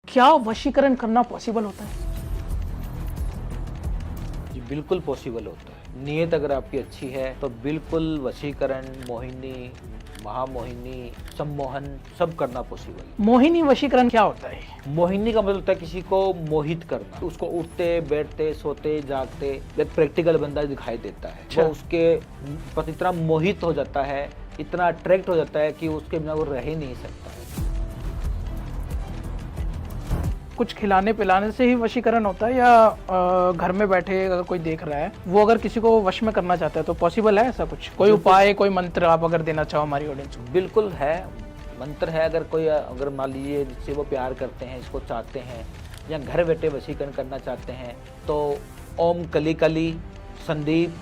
क्या वशीकरण करना पॉसिबल होता है? जी बिल्कुल पॉसिबल होता है। नीयत अगर आपकी अच्छी है तो बिल्कुल वशीकरण, मोहिनी, महामोहिनी, सम्मोहन सब करना पॉसिबल है। मोहिनी वशीकरण क्या होता है? मोहिनी का मतलब होता है किसी को मोहित करना, उसको उठते बैठते सोते जागते एक प्रैक्टिकल बंदा दिखाई देता है। अच्छा। वो उसके प्रति इतना मोहित हो जाता है, इतना अट्रैक्ट हो जाता है कि उसके बिना वो रह ही नहीं सकता है। कुछ खिलाने पिलाने से ही वशीकरण होता है या घर में बैठे अगर कोई देख रहा है वो अगर किसी को वश में करना चाहता है तो पॉसिबल है ऐसा कुछ? कोई उपाय, कोई मंत्र आप अगर देना चाहो हमारी ऑडियंस को? बिल्कुल है, मंत्र है। अगर मान लीजिए जिससे वो प्यार करते हैं, इसको चाहते हैं या घर बैठे वशीकरण करना चाहते हैं तो ओम कली कली संदीप।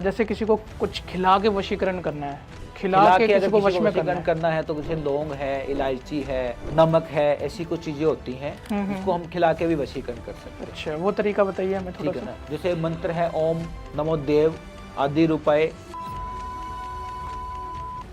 जैसे किसी को कुछ खिला के वशीकरण करना है, खिला खिला के के किसी अगर को किसी वश को में वशीकरण करना है तो जैसे लौंग है, इलायची है, नमक है, ऐसी कुछ चीजें होती हैं उसको हम खिला के भी वशीकरण कर सकते हैं। अच्छा, वो तरीका बताइए हमें थोड़ा ठीक है सा। ना। जैसे मंत्र है ओम नमो देव आदि रूपाए।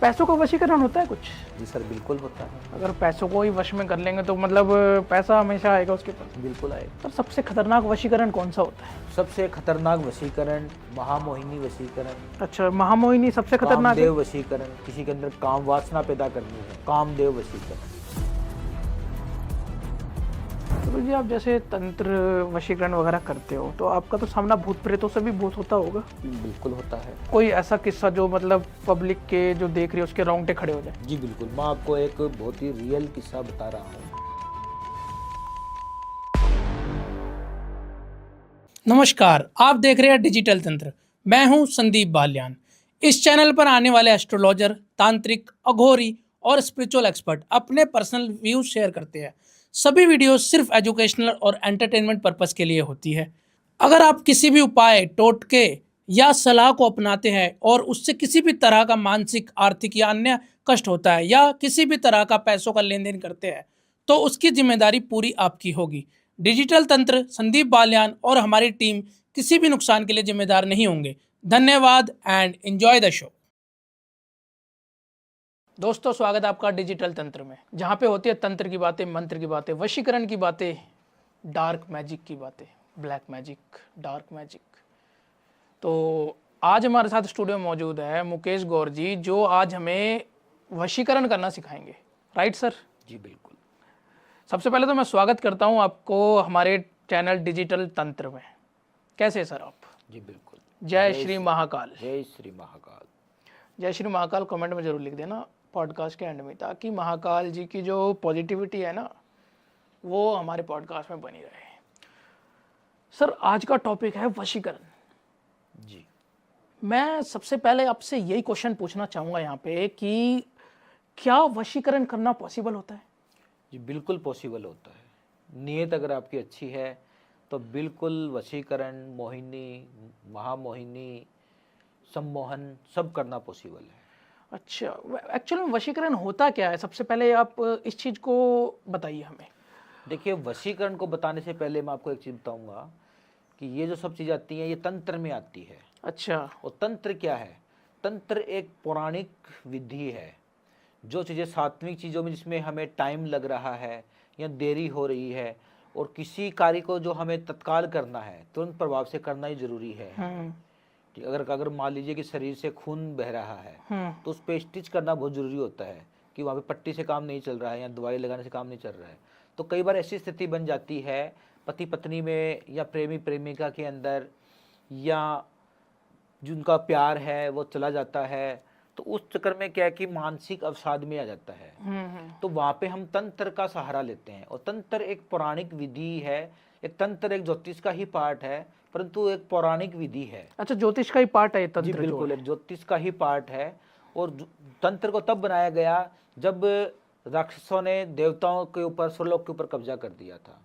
पैसों का वशीकरण होता है कुछ? जी सर बिल्कुल होता है। अगर पैसों को ही वश में कर लेंगे तो मतलब पैसा हमेशा आएगा उसके पास? बिल्कुल आए। पर सबसे खतरनाक वशीकरण कौन सा होता है? सबसे खतरनाक वशीकरण महामोहिनी वशीकरण, अच्छा, महामोहिनी सबसे खतरनाक है। कामदेव वशीकरण, किसी के अंदर काम वासना पैदा करनी है, कामदेव वशीकरण। तो जी आप जैसे तंत्र वशीकरण वगैरह करते हो तो आपका तो सामना भूत प्रेतों से भी बहुत होता होगा। बिल्कुल होता है। कोई ऐसा किस्सा जो मतलब पब्लिक के जो देख रही है उसके रोंगटे खड़े हो जाए? जी बिल्कुल, मैं आपको एक बहुत ही रियल किस्सा बता रहा हूँ। नमस्कार, आप देख रहे हैं डिजिटल तंत्र। मैं हूं संदीप बालियान। इस चैनल पर आने वाले एस्ट्रोलॉजर, तांत्रिक, अघोरी और स्पिरिचुअल एक्सपर्ट अपने पर्सनल व्यूज शेयर करते हैं। सभी वीडियो सिर्फ एजुकेशनल और एंटरटेनमेंट पर्पस के लिए होती है। अगर आप किसी भी उपाय, टोटके या सलाह को अपनाते हैं और उससे किसी भी तरह का मानसिक, आर्थिक या अन्य कष्ट होता है या किसी भी तरह का पैसों का लेन देन करते हैं तो उसकी जिम्मेदारी पूरी आपकी होगी। डिजिटल तंत्र, संदीप बालियान और हमारी टीम किसी भी नुकसान के लिए जिम्मेदार नहीं होंगे। धन्यवाद एंड एंजॉय द शो। दोस्तों, स्वागत है आपका डिजिटल तंत्र में, जहाँ पे होती है तंत्र की बातें, मंत्र की बातें, वशीकरण की बातें, डार्क मैजिक की बातें, ब्लैक मैजिक, डार्क मैजिक। तो आज हमारे साथ स्टूडियो में मौजूद है मुकेश गौर जी, जो आज हमें वशीकरण करना सिखाएंगे। Right sir? जी बिल्कुल। सबसे पहले तो मैं स्वागत करता हूं आपको हमारे चैनल डिजिटल तंत्र में। कैसे सर आप? जी बिल्कुल। जय श्री महाकाल। जय श्री महाकाल। जय श्री महाकाल कमेंट में जरूर लिख देना पॉडकास्ट के एंड में, ताकि महाकाल जी की जो पॉजिटिविटी है ना वो हमारे पॉडकास्ट में बनी रहे। सर, आज का टॉपिक है वशीकरण। जी मैं सबसे पहले आपसे यही क्वेश्चन पूछना चाहूँगा यहाँ पे कि क्या वशीकरण करना पॉसिबल होता है? जी बिल्कुल पॉसिबल होता है। नीयत अगर आपकी अच्छी है तो बिल्कुल वशीकरण, मोहिनी, महामोहिनी, सम्मोहन सब करना पॉसिबल है। अच्छा, एक्चुअली में वशीकरण होता क्या है? सबसे पहले आप इस चीज़ को बताइए हमें। देखिए, वशीकरण को बताने से पहले मैं आपको एक चीज़ बताऊंगा कि ये जो सब चीज़ आती हैं ये तंत्र में आती है। अच्छा। और तंत्र क्या है? तंत्र एक पौराणिक विधि है। जो चीज़ें सात्विक चीज़ों में जिसमें हमें टाइम लग रहा है या देरी हो रही है और किसी कार्य को जो हमें तत्काल करना है, तुरंत प्रभाव से करना ही जरूरी है। कि अगर अगर मान लीजिए कि शरीर से खून बह रहा है तो उस पर स्टिच करना बहुत ज़रूरी होता है कि वहाँ पे पट्टी से काम नहीं चल रहा है या दवाई लगाने से काम नहीं चल रहा है। तो कई बार ऐसी स्थिति बन जाती है पति पत्नी में या प्रेमी प्रेमिका के अंदर, या जिनका प्यार है वो चला जाता है, तो उस चक्कर में क्या है कि मानसिक अवसाद में आ जाता है। तो वहाँ पे हम तंत्र का सहारा लेते हैं। और तंत्र एक पौराणिक विधि है। एक तंत्र एक ज्योतिष का ही पार्ट है, परंतु एक पौराणिक विधि है। अच्छा, ज्योतिष का ही पार्ट है ये तंत्र? जी जो बिल्कुल, है एक ज्योतिष का ही पार्ट है। और तंत्र को तब बनाया गया जब राक्षसों ने देवताओं के ऊपर, स्वर्लोक के ऊपर कब्जा कर दिया था।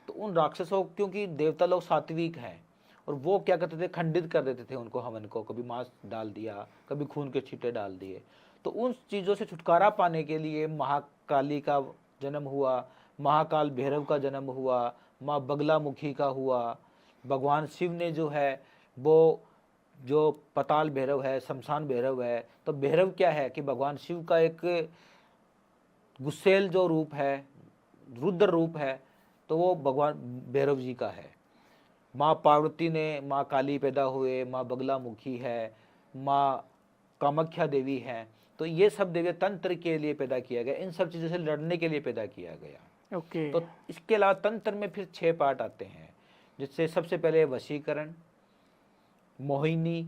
तो उन राक्षसों, क्योंकि देवता लोग सात्विक हैं और वो क्या करते थे, खंडित कर देते थे उनको, हवन को कभी मांस डाल दिया, कभी खून के छींटे डाल दिए। तो उन चीज़ों से छुटकारा पाने के लिए महाकाली का जन्म हुआ, महाकाल भैरव का जन्म हुआ, माँ बगलामुखी का हुआ। भगवान शिव ने जो है वो, जो पताल भैरव है, शमशान भैरव है। तो भैरव क्या है कि भगवान शिव का एक गुस्सेल जो रूप है, रुद्र रूप है, तो वो भगवान भैरव जी का है। माँ पार्वती ने माँ काली पैदा हुए, माँ बगलामुखी है, माँ कामाख्या देवी है। तो ये सब देवी तंत्र के लिए पैदा किया गया, इन सब चीज़ों से लड़ने के लिए पैदा किया गया। ओके। तो इसके अलावा तंत्र में फिर 6 पार्ट आते हैं, जिससे सबसे पहले वशीकरण, मोहिनी,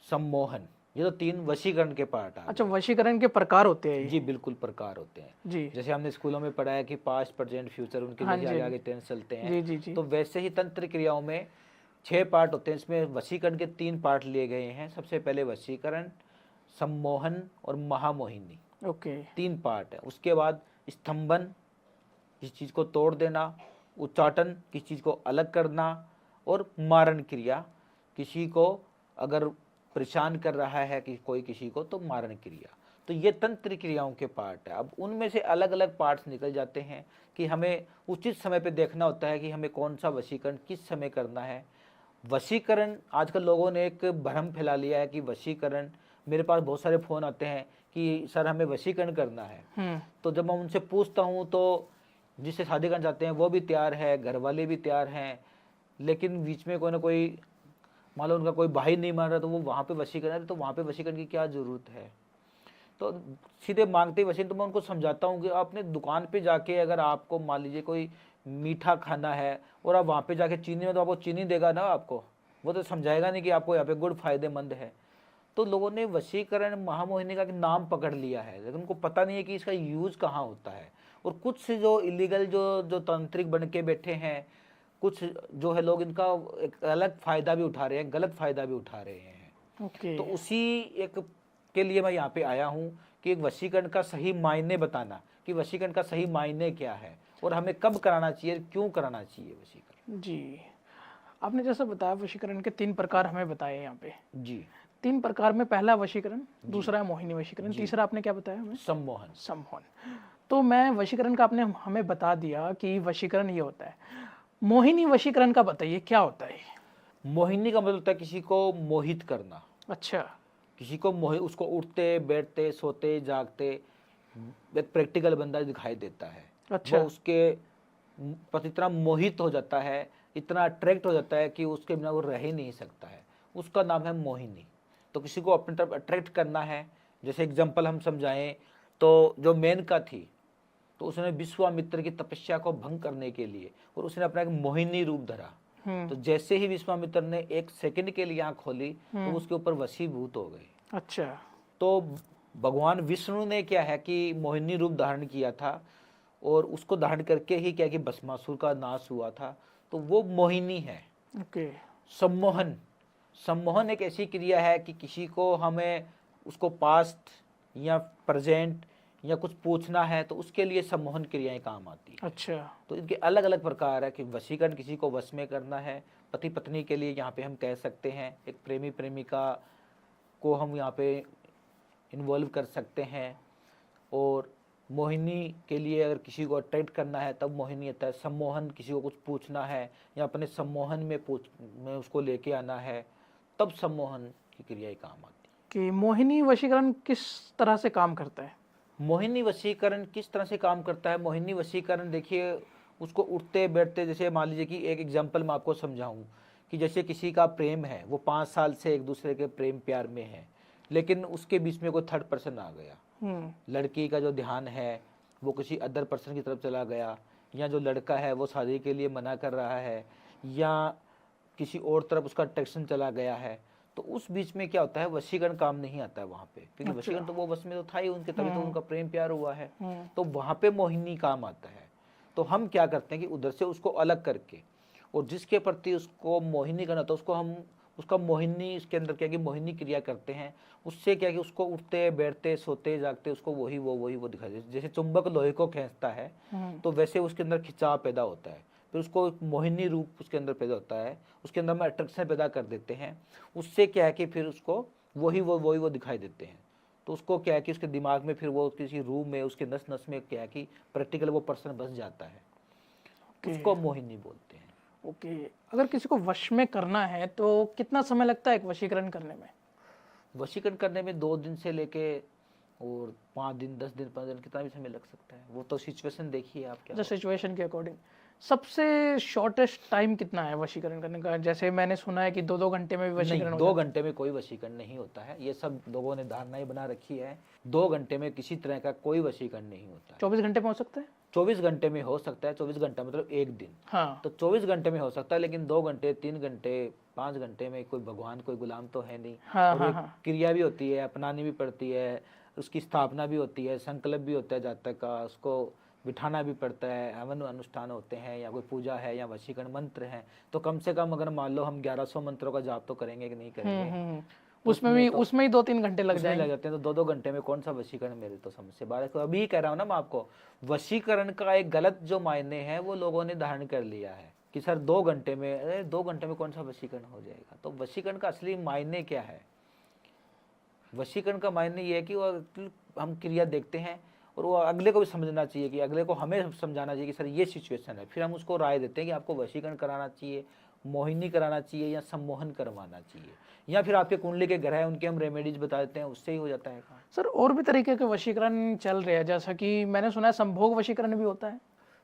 सम्मोहन। ये तो 3 वशीकरण के पार्ट आ अच्छा, गए। वशीकरण के प्रकार होते हैं जी ये। बिल्कुल प्रकार होते हैं। जी। जैसे हमने स्कूलों में पढ़ा है कि पास्ट, प्रेजेंट, फ्यूचर, उनके हाँ जैसे जी, आगे हाँ आगे जी। टेंस चलते हैं। जी जी जी। तो वैसे ही तंत्र क्रियाओं में 6 पार्ट होते हैं। इसमें वशीकरण के 3 पार्ट लिए गए हैं। सबसे पहले वशीकरण, सम्मोहन और महामोहिनी, ओके। 3 पार्ट है। उसके बाद स्तंभन, किसी चीज़ को तोड़ देना, उच्चाटन, किसी चीज़ को अलग करना, और मारण क्रिया, किसी को अगर परेशान कर रहा है कि कोई किसी को, तो मारण क्रिया। तो ये तंत्र क्रियाओं के पार्ट है। अब उनमें से अलग अलग पार्ट्स निकल जाते हैं कि हमें उचित समय पे देखना होता है कि हमें कौन सा वशीकरण किस समय करना है। वशीकरण, आजकल लोगों ने एक भ्रम फैला लिया है कि वशीकरण, मेरे पास बहुत सारे फ़ोन आते हैं कि सर हमें वशीकरण करना है। तो जब मैं उनसे पूछता हूँ तो जिससे शादी करना चाहते हैं वो भी तैयार है, घर वाले भी तैयार हैं, लेकिन बीच में कोई ना कोई, मान लो उनका कोई भाई नहीं मान रहा, तो वो वहाँ पे वशीकरण है। तो वहाँ पे वशीकरण की क्या ज़रूरत है? तो सीधे मांगते ही वशीकरण। तो मैं उनको समझाता हूँ कि आप अपने दुकान पे जाके, अगर आपको मान लीजिए कोई मीठा खाना है और आप वहाँ पे जाके चीनी में, तो आपको चीनी देगा ना आपको, वो तो समझाएगा नहीं कि आपको यहाँ पे गुड़ फायदेमंद है। तो लोगों ने वशीकरण, महामोहिनी का नाम पकड़ लिया है, लेकिन उनको पता नहीं है कि इसका यूज कहाँ होता है। और कुछ जो इलीगल जो जो तांत्रिक बन के बैठे हैं, कुछ जो है लोग, इनका एक अलग फायदा भी उठा रहे हैं, गलत फायदा भी उठा रहे हैं। ओके। तो उसी एक के लिए मैं यहाँ पे आया हूँ कि एक वशीकरण का सही मायने बताना, कि वशीकरण का सही मायने क्या है और हमें कब कराना चाहिए, क्यों कराना चाहिए वशीकरण। जी, आपने जैसा बताया वशीकरण के 3 प्रकार हमें बताए यहाँ पे। जी। 3 प्रकार में पहला वशीकरण, दूसरा है मोहिनी वशीकरण, तीसरा आपने क्या बताया हमें? सम्मोहन। सम्मोहन। तो मैं वशीकरण का आपने हमें बता दिया कि वशीकरण ये होता है। मोहिनी वशीकरण का बताइए क्या होता है? मोहिनी का मतलब होता है किसी को मोहित करना। अच्छा। किसी को उसको उठते बैठते सोते जागते एक प्रैक्टिकल बंदा दिखाई देता है। अच्छा। वो उसके प्रति इतना मोहित हो जाता है, इतना अट्रैक्ट हो जाता है कि उसके बिना वो रह ही नहीं सकता है। उसका नाम है मोहिनी। तो किसी को अपनी तरफ अट्रैक्ट करना है, जैसे एग्जांपल हम समझाएं तो जो मेनका थी, तो उसने विश्वामित्र की तपस्या को भंग करने के लिए, और उसने अपना एक मोहिनी रूप धरा। तो जैसे ही विश्वामित्र ने 1 सेकंड के लिए आंख खोली, तो वो उसके ऊपर वशीभूत हो गए। अच्छा। तो भगवान विष्णु ने क्या है कि मोहिनी रूप धारण किया था, और उसको धारण करके ही क्या कि भस्मासुर का नाश हुआ था। तो वो मोहिनी है। ओके। सम्मोहन, सम्मोहन एक ऐसी क्रिया है कि किसी को हमें उसको पास्ट या प्रेजेंट या कुछ पूछना है, तो उसके लिए सम्मोहन क्रियाएं काम आती है। अच्छा। तो इनके अलग अलग प्रकार है कि वशीकरण किसी को वश में करना है, पति पत्नी के लिए यहाँ पे हम कह सकते हैं, एक प्रेमी प्रेमिका को हम यहाँ पे इन्वॉल्व कर सकते हैं। और मोहिनी के लिए अगर किसी को अट्रैक्ट करना है तब मोहिनी आता है। सम्मोहन, किसी को कुछ पूछना है या अपने सम्मोहन में उसको लेके आना है, तब सम्मोहन की क्रियाएं काम आती है। कि मोहिनी वशीकरण किस तरह से काम करता है? मोहिनी वशीकरण किस तरह से काम करता है? मोहिनी वशीकरण देखिए, उसको उठते बैठते, जैसे मान लीजिए कि एक एग्जांपल मैं आपको समझाऊं कि जैसे किसी का प्रेम है, वो 5 साल से एक दूसरे के प्रेम प्यार में है, लेकिन उसके बीच में कोई थर्ड पर्सन आ गया। लड़की का जो ध्यान है वो किसी अदर पर्सन की तरफ चला गया, या जो लड़का है वो शादी के लिए मना कर रहा है, या किसी और तरफ उसका अट्रैक्शन चला गया है। तो उस बीच में क्या होता है, वशीकरण काम नहीं आता है वहाँ पे, क्योंकि वशीकरण तो वो बस में तो था ही उनके, तभी तो उनका प्रेम प्यार हुआ है। तो वहाँ पे मोहिनी काम आता है। तो हम क्या करते हैं कि उधर से उसको अलग करके, और जिसके प्रति उसको मोहिनी करना था उसको हम उसका मोहिनी, इसके अंदर क्या कि मोहिनी क्रिया करते हैं। उससे क्या कि उसको उठते बैठते सोते जागते उसको वही वो दिखाई देता है। जैसे चुंबक लोहे को खींचता है, तो वैसे उसके अंदर खिंचाव पैदा होता है। फिर उसको एक मोहिनी रूप उसके अंदर पैदा होता है, उसके अंदर हम अट्रैक्शन पैदा कर देते हैं। उससे क्या है कि फिर उसको वही वो दिखाई देते हैं। तो उसको क्या है कि उसके दिमाग में फिर वो किसी रूम में, उसके नस नस में क्या है कि प्रैक्टिकल वो पर्सन बस जाता है। उसको मोहिनी बोलते हैं। ओके। अगर किसी को वश में करना है तो कितना समय लगता है एक वशीकरण करने में? वशीकरण करने में 2 दिन से लेके और 5 दिन 10 दिन 15 दिन कितना भी समय लग सकता है, वो तो सिचुएशन देखिए आप क्या द सिचुएशन के अकॉर्डिंग। सबसे शॉर्टेस्ट टाइम कितना है वशीकरण करने का? जैसे मैंने सुना है कि 2-2 घंटे में भी नहीं, वशीकरण हो 2 जाता घंटे में कोई वशीकरण नहीं होता है, ये सब लोगों ने धारणाएं बना रखी है। 2 घंटे में किसी तरह का कोई वशीकरण नहीं होता है। है। 24 घंटे में हो सकता है? 24 घंटे में हो सकता है, 24 घंटा मतलब एक दिन, हाँ। तो 24 घंटे में हो सकता है, लेकिन 2 घंटे 3 घंटे 5 घंटे में कोई भगवान कोई गुलाम तो है नहीं। हाँ और हाँ एक हाँ। क्रिया भी होती है, अपनानी भी पड़ती है, उसकी स्थापना भी होती है, संकल्प भी होता है जातक का, उसको बिठाना भी पड़ता है, हवन अनुष्ठान होते हैं, या कोई पूजा है या वशीकरण मंत्र है, तो कम से कम अगर मान लो हम 1100 मंत्रों का जाप तो करेंगे कि नहीं करेंगे, तो उसमें ही 2-3 घंटे लग उसमें लग जाएंगे। जाते हैं, तो 2-2 घंटे में कौन सा वशीकरण, मेरे तो समझ से बाहर है। तो अभी कह रहा हूँ ना मैं आपको, वशीकरण का एक गलत जो मायने है वो लोगों ने धारण कर लिया है कि सर 2 घंटे में, अरे 2 घंटे में कौन सा वशीकरण हो जाएगा। तो वशीकरण का असली मायने क्या है? वशीकरण का मायने ये है कि वो हम क्रिया देखते हैं और वो अगले को भी समझना चाहिए, कि अगले को हमें समझाना चाहिए कि सर ये सिचुएशन है, फिर हम उसको राय देते हैं कि आपको वशीकरण कराना चाहिए, मोहिनी कराना चाहिए या सम्मोहन करवाना चाहिए, या फिर आपके कुंडली के ग्रह उनके हम रेमेडीज बता देते हैं, उससे ही हो जाता है काम। सर और भी तरीके के वशीकरण चल रहे हैं, जैसा कि मैंने सुना है संभोग वशीकरण भी होता है।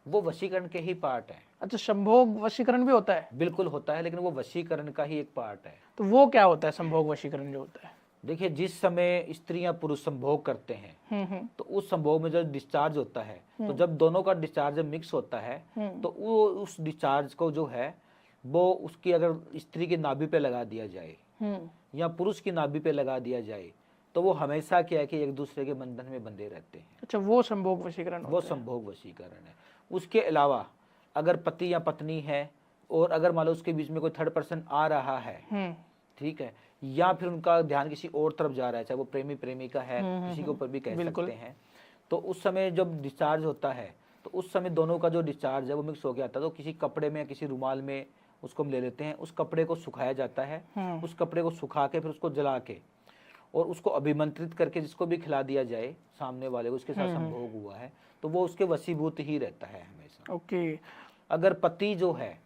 वो वशीकरण के ही पार्ट है। अच्छा, संभोग वशीकरण भी होता है? बिल्कुल होता है, लेकिन वो वशीकरण का ही एक पार्ट है। तो वो क्या होता है संभोग वशीकरण जो होता है? देखिए, जिस समय स्त्री या पुरुष संभोग करते हैं, तो उस संभोग में जब डिस्चार्ज होता है, तो जब दोनों का डिस्चार्ज जब मिक्स होता है, तो वो उस डिस्चार्ज को जो है वो उसकी अगर स्त्री की नाभि पे लगा दिया जाए या पुरुष की नाभि पे लगा दिया जाए, तो वो हमेशा क्या है कि एक दूसरे के बंधन में बंधे रहते हैं। अच्छा, वो संभोग वशीकरण वो संभोग वशीकरण है। उसके अलावा अगर पति या पत्नी है और अगर मान लो उसके बीच में कोई थर्ड पर्सन आ रहा है, ठीक है, या फिर उनका ध्यान किसी और तरफ जा रहा है, चाहे वो प्रेमी प्रेमिका है, किसी के ऊपर भी कह सकते हैं, तो उस समय जब डिस्चार्ज होता है, तो उस समय दोनों का जो डिस्चार्ज है वो मिक्स हो गया आता है, तो किसी कपड़े में या किसी रुमाल में उसको हम ले लेते हैं, उस कपड़े को सुखाया जाता है, उस कपड़े को सुखा के फिर उसको जला के और उसको अभिमंत्रित करके जिसको भी खिला दिया जाए सामने वाले को, उसके साथ संभोग हुआ है, तो वो उसके वशीभूत ही रहता है हमेशा। ओके। अगर पति जो है,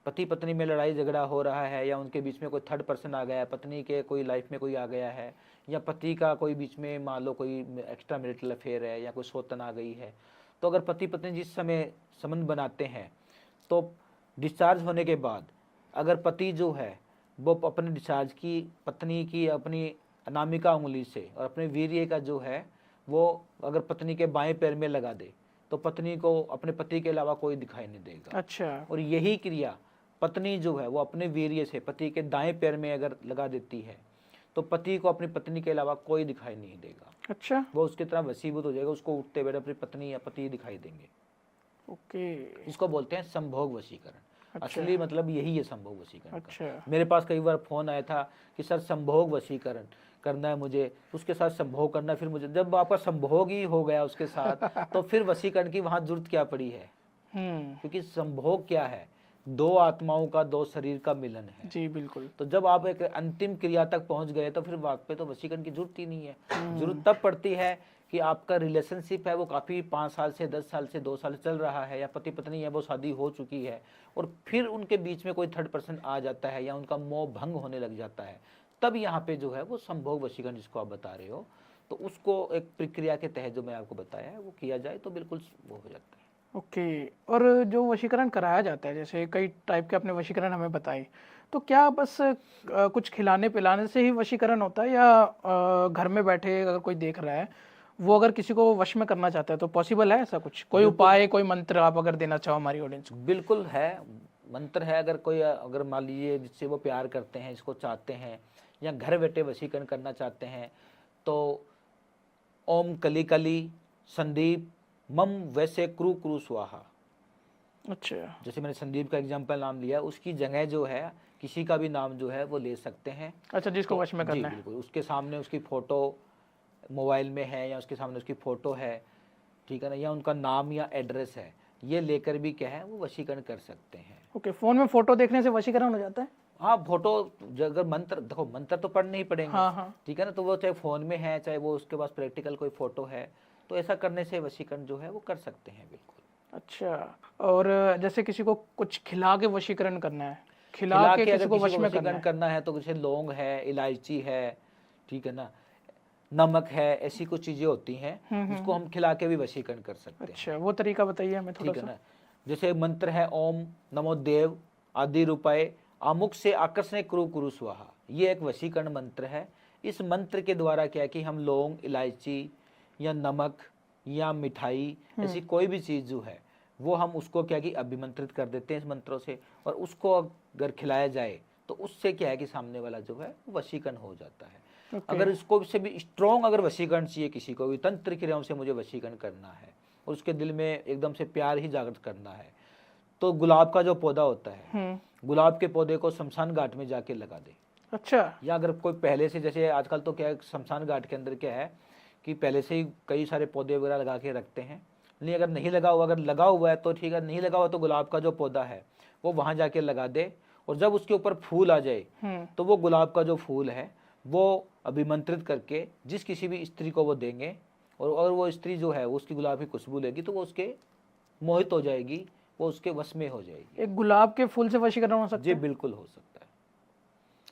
पति पत्नी में लड़ाई झगड़ा हो रहा है, या उनके बीच में कोई थर्ड पर्सन आ गया है, पत्नी के कोई लाइफ में कोई आ गया है, या पति का कोई बीच में मान लो कोई एक्स्ट्रा मैरिटल अफेयर है, या कोई सौतन आ गई है, तो अगर पति पत्नी जिस समय संबंध बनाते हैं, तो डिस्चार्ज होने के बाद अगर पति जो है वो अपने डिस्चार्ज की पत्नी की अपनी अनामिका उंगली से और अपने वीर्य का जो है वो अगर पत्नी के बाएं पैर में लगा दे, तो पत्नी को अपने पति के अलावा कोई दिखाई नहीं देगा। अच्छा। और यही क्रिया पत्नी जो है वो अपने वीर्य से पति के दाएं पैर में अगर लगा देती है, तो पति को अपनी पत्नी के अलावा कोई दिखाई नहीं देगा। अच्छा। वो उसकी तरह वशीभूत हो जाएगा, उसको उठते बैठे अपनी पत्नी या पति दिखाई देंगे। ओके। इसको बोलते हैं संभोग वशीकरण। अच्छा। असली मतलब यही है संभोग वशीकरण अच्छा। का। मेरे पास कई बार फोन आया था कि सर संभोग वशीकरण करना है मुझे, उसके साथ संभोग करना है, फिर मुझे जब आपका संभोग ही हो गया उसके साथ तो फिर वशीकरण की वहां जरूरत क्या पड़ी है? क्योंकि संभोग क्या है? 2 आत्माओं का 2 शरीर का मिलन है। जी बिल्कुल। तो जब आप एक अंतिम क्रिया तक पहुंच गए, तो फिर वहां पे तो वशीकरण की जरूरत ही नहीं है। जरूरत तब पड़ती है कि आपका रिलेशनशिप है वो काफ़ी 5 साल से 10 साल से 2 साल चल रहा है, या पति पत्नी है वो शादी हो चुकी है, और फिर उनके बीच में कोई थर्ड पर्सन आ जाता है या उनका मोह भंग होने लग जाता है, तब यहाँ पे जो है वो संभोग वशीकरण जिसको आप बता रहे हो, तो उसको एक प्रक्रिया के तहत जो मैं आपको बताया है वो किया जाए तो बिल्कुल वो हो जाता है। ओके। और जो वशीकरण कराया जाता है, जैसे कई टाइप के आपने वशीकरण हमें बताए, तो क्या बस कुछ खिलाने पिलाने से ही वशीकरण होता है, या घर में बैठे अगर कोई देख रहा है वो अगर किसी को वश में करना चाहता है तो पॉसिबल है ऐसा कुछ? कोई उपाय, कोई मंत्र आप अगर देना चाहो हमारी ऑडियंस को? बिल्कुल है, मंत्र है। अगर कोई अगर मान लीजिए जिससे वो प्यार करते हैं, इसको चाहते हैं, या घर बैठे वशीकरण करना चाहते हैं, तो ओम कली कली संदीप मम वैसे क्रू क्रू स्वाहा। अच्छा। जैसे मैंने संदीप का एग्जाम्पल नाम लिया, उसकी जगह जो है किसी का भी नाम जो है वो ले सकते हैं। अच्छा, जिसको वश में करना है। बिल्कुल, उसके सामने उसकी फोटो मोबाइल में है, या उसके सामने उसकी फोटो है, ठीक है ना, या उनका नाम या एड्रेस है, ये लेकर भी क्या है वो वशीकरण कर सकते हैं। ओके। फोन में फोटो देखने से वशीकरण हो जाता है? हाँ, फोटो अगर मंत्र देखो, मंत्र तो पढ़ने ही पड़ेंगे। हाँ। ठीक है ना, तो वो चाहे फोन में है, चाहे वो उसके पास प्रैक्टिकल कोई फोटो है, तो ऐसा करने से वशीकरण जो है वो कर सकते हैं बिल्कुल। अच्छा। और जैसे किसी को कुछ खिला के वशीकरण करना है, खिला के किसी को वश में करना करना है, तो जैसे लौंग है, इलायची है, ठीक है ना, नमक है, ऐसी कुछ चीजें होती हैं जिसको हम खिला के भी वशीकरण कर सकते हैं। अच्छा, वो तरीका बताइए हमें थोड़ा ठीक है सा। ना। जैसे मंत्र है ओम नमो देव आदि रूपाय आमुख से आकर्षण कुरु कुरु स्वाहा, ये एक वशीकरण मंत्र है। इस मंत्र के द्वारा क्या है कि हम लौंग, इलायची या नमक या मिठाई ऐसी कोई भी चीज़ जो है वो हम उसको क्या है कि अभिमंत्रित कर देते हैं इस मंत्रों से, और उसको अगर खिलाया जाए तो उससे क्या है कि सामने वाला जो है वशीकरण हो जाता है। अगर इसको से भी स्ट्रॉन्ग अगर वशीकरण चाहिए, किसी को भी तंत्र क्रियाओं से मुझे वशीकरण करना है और उसके दिल में एकदम से प्यार ही जागृत करना है, तो गुलाब का जो पौधा होता है, गुलाब के पौधे को शमशान घाट में जाके लगा दे। अच्छा, या अगर कोई पहले से, जैसे आजकल तो क्या है शमशान घाट के अंदर क्या है कि पहले से ही कई सारे पौधे वगैरह लगा के रखते हैं, नहीं अगर नहीं लगा हुआ, अगर लगा हुआ है तो ठीक है, नहीं लगा हुआ तो गुलाब का जो पौधा है वो वहाँ जाके लगा दे, और जब उसके ऊपर फूल आ जाए तो वो गुलाब का जो फूल है वो अभिमंत्रित करके जिस किसी भी स्त्री को वो देंगे, और अगर वो स्त्री जो है उसकी गुलाब की खुशबू लेगी तो वो उसके मोहित हो जाएगी, वो उसके वश में हो जाएगी। एक गुलाब के फूल से वशीकरण हो सकता जी है? बिल्कुल हो सकता है,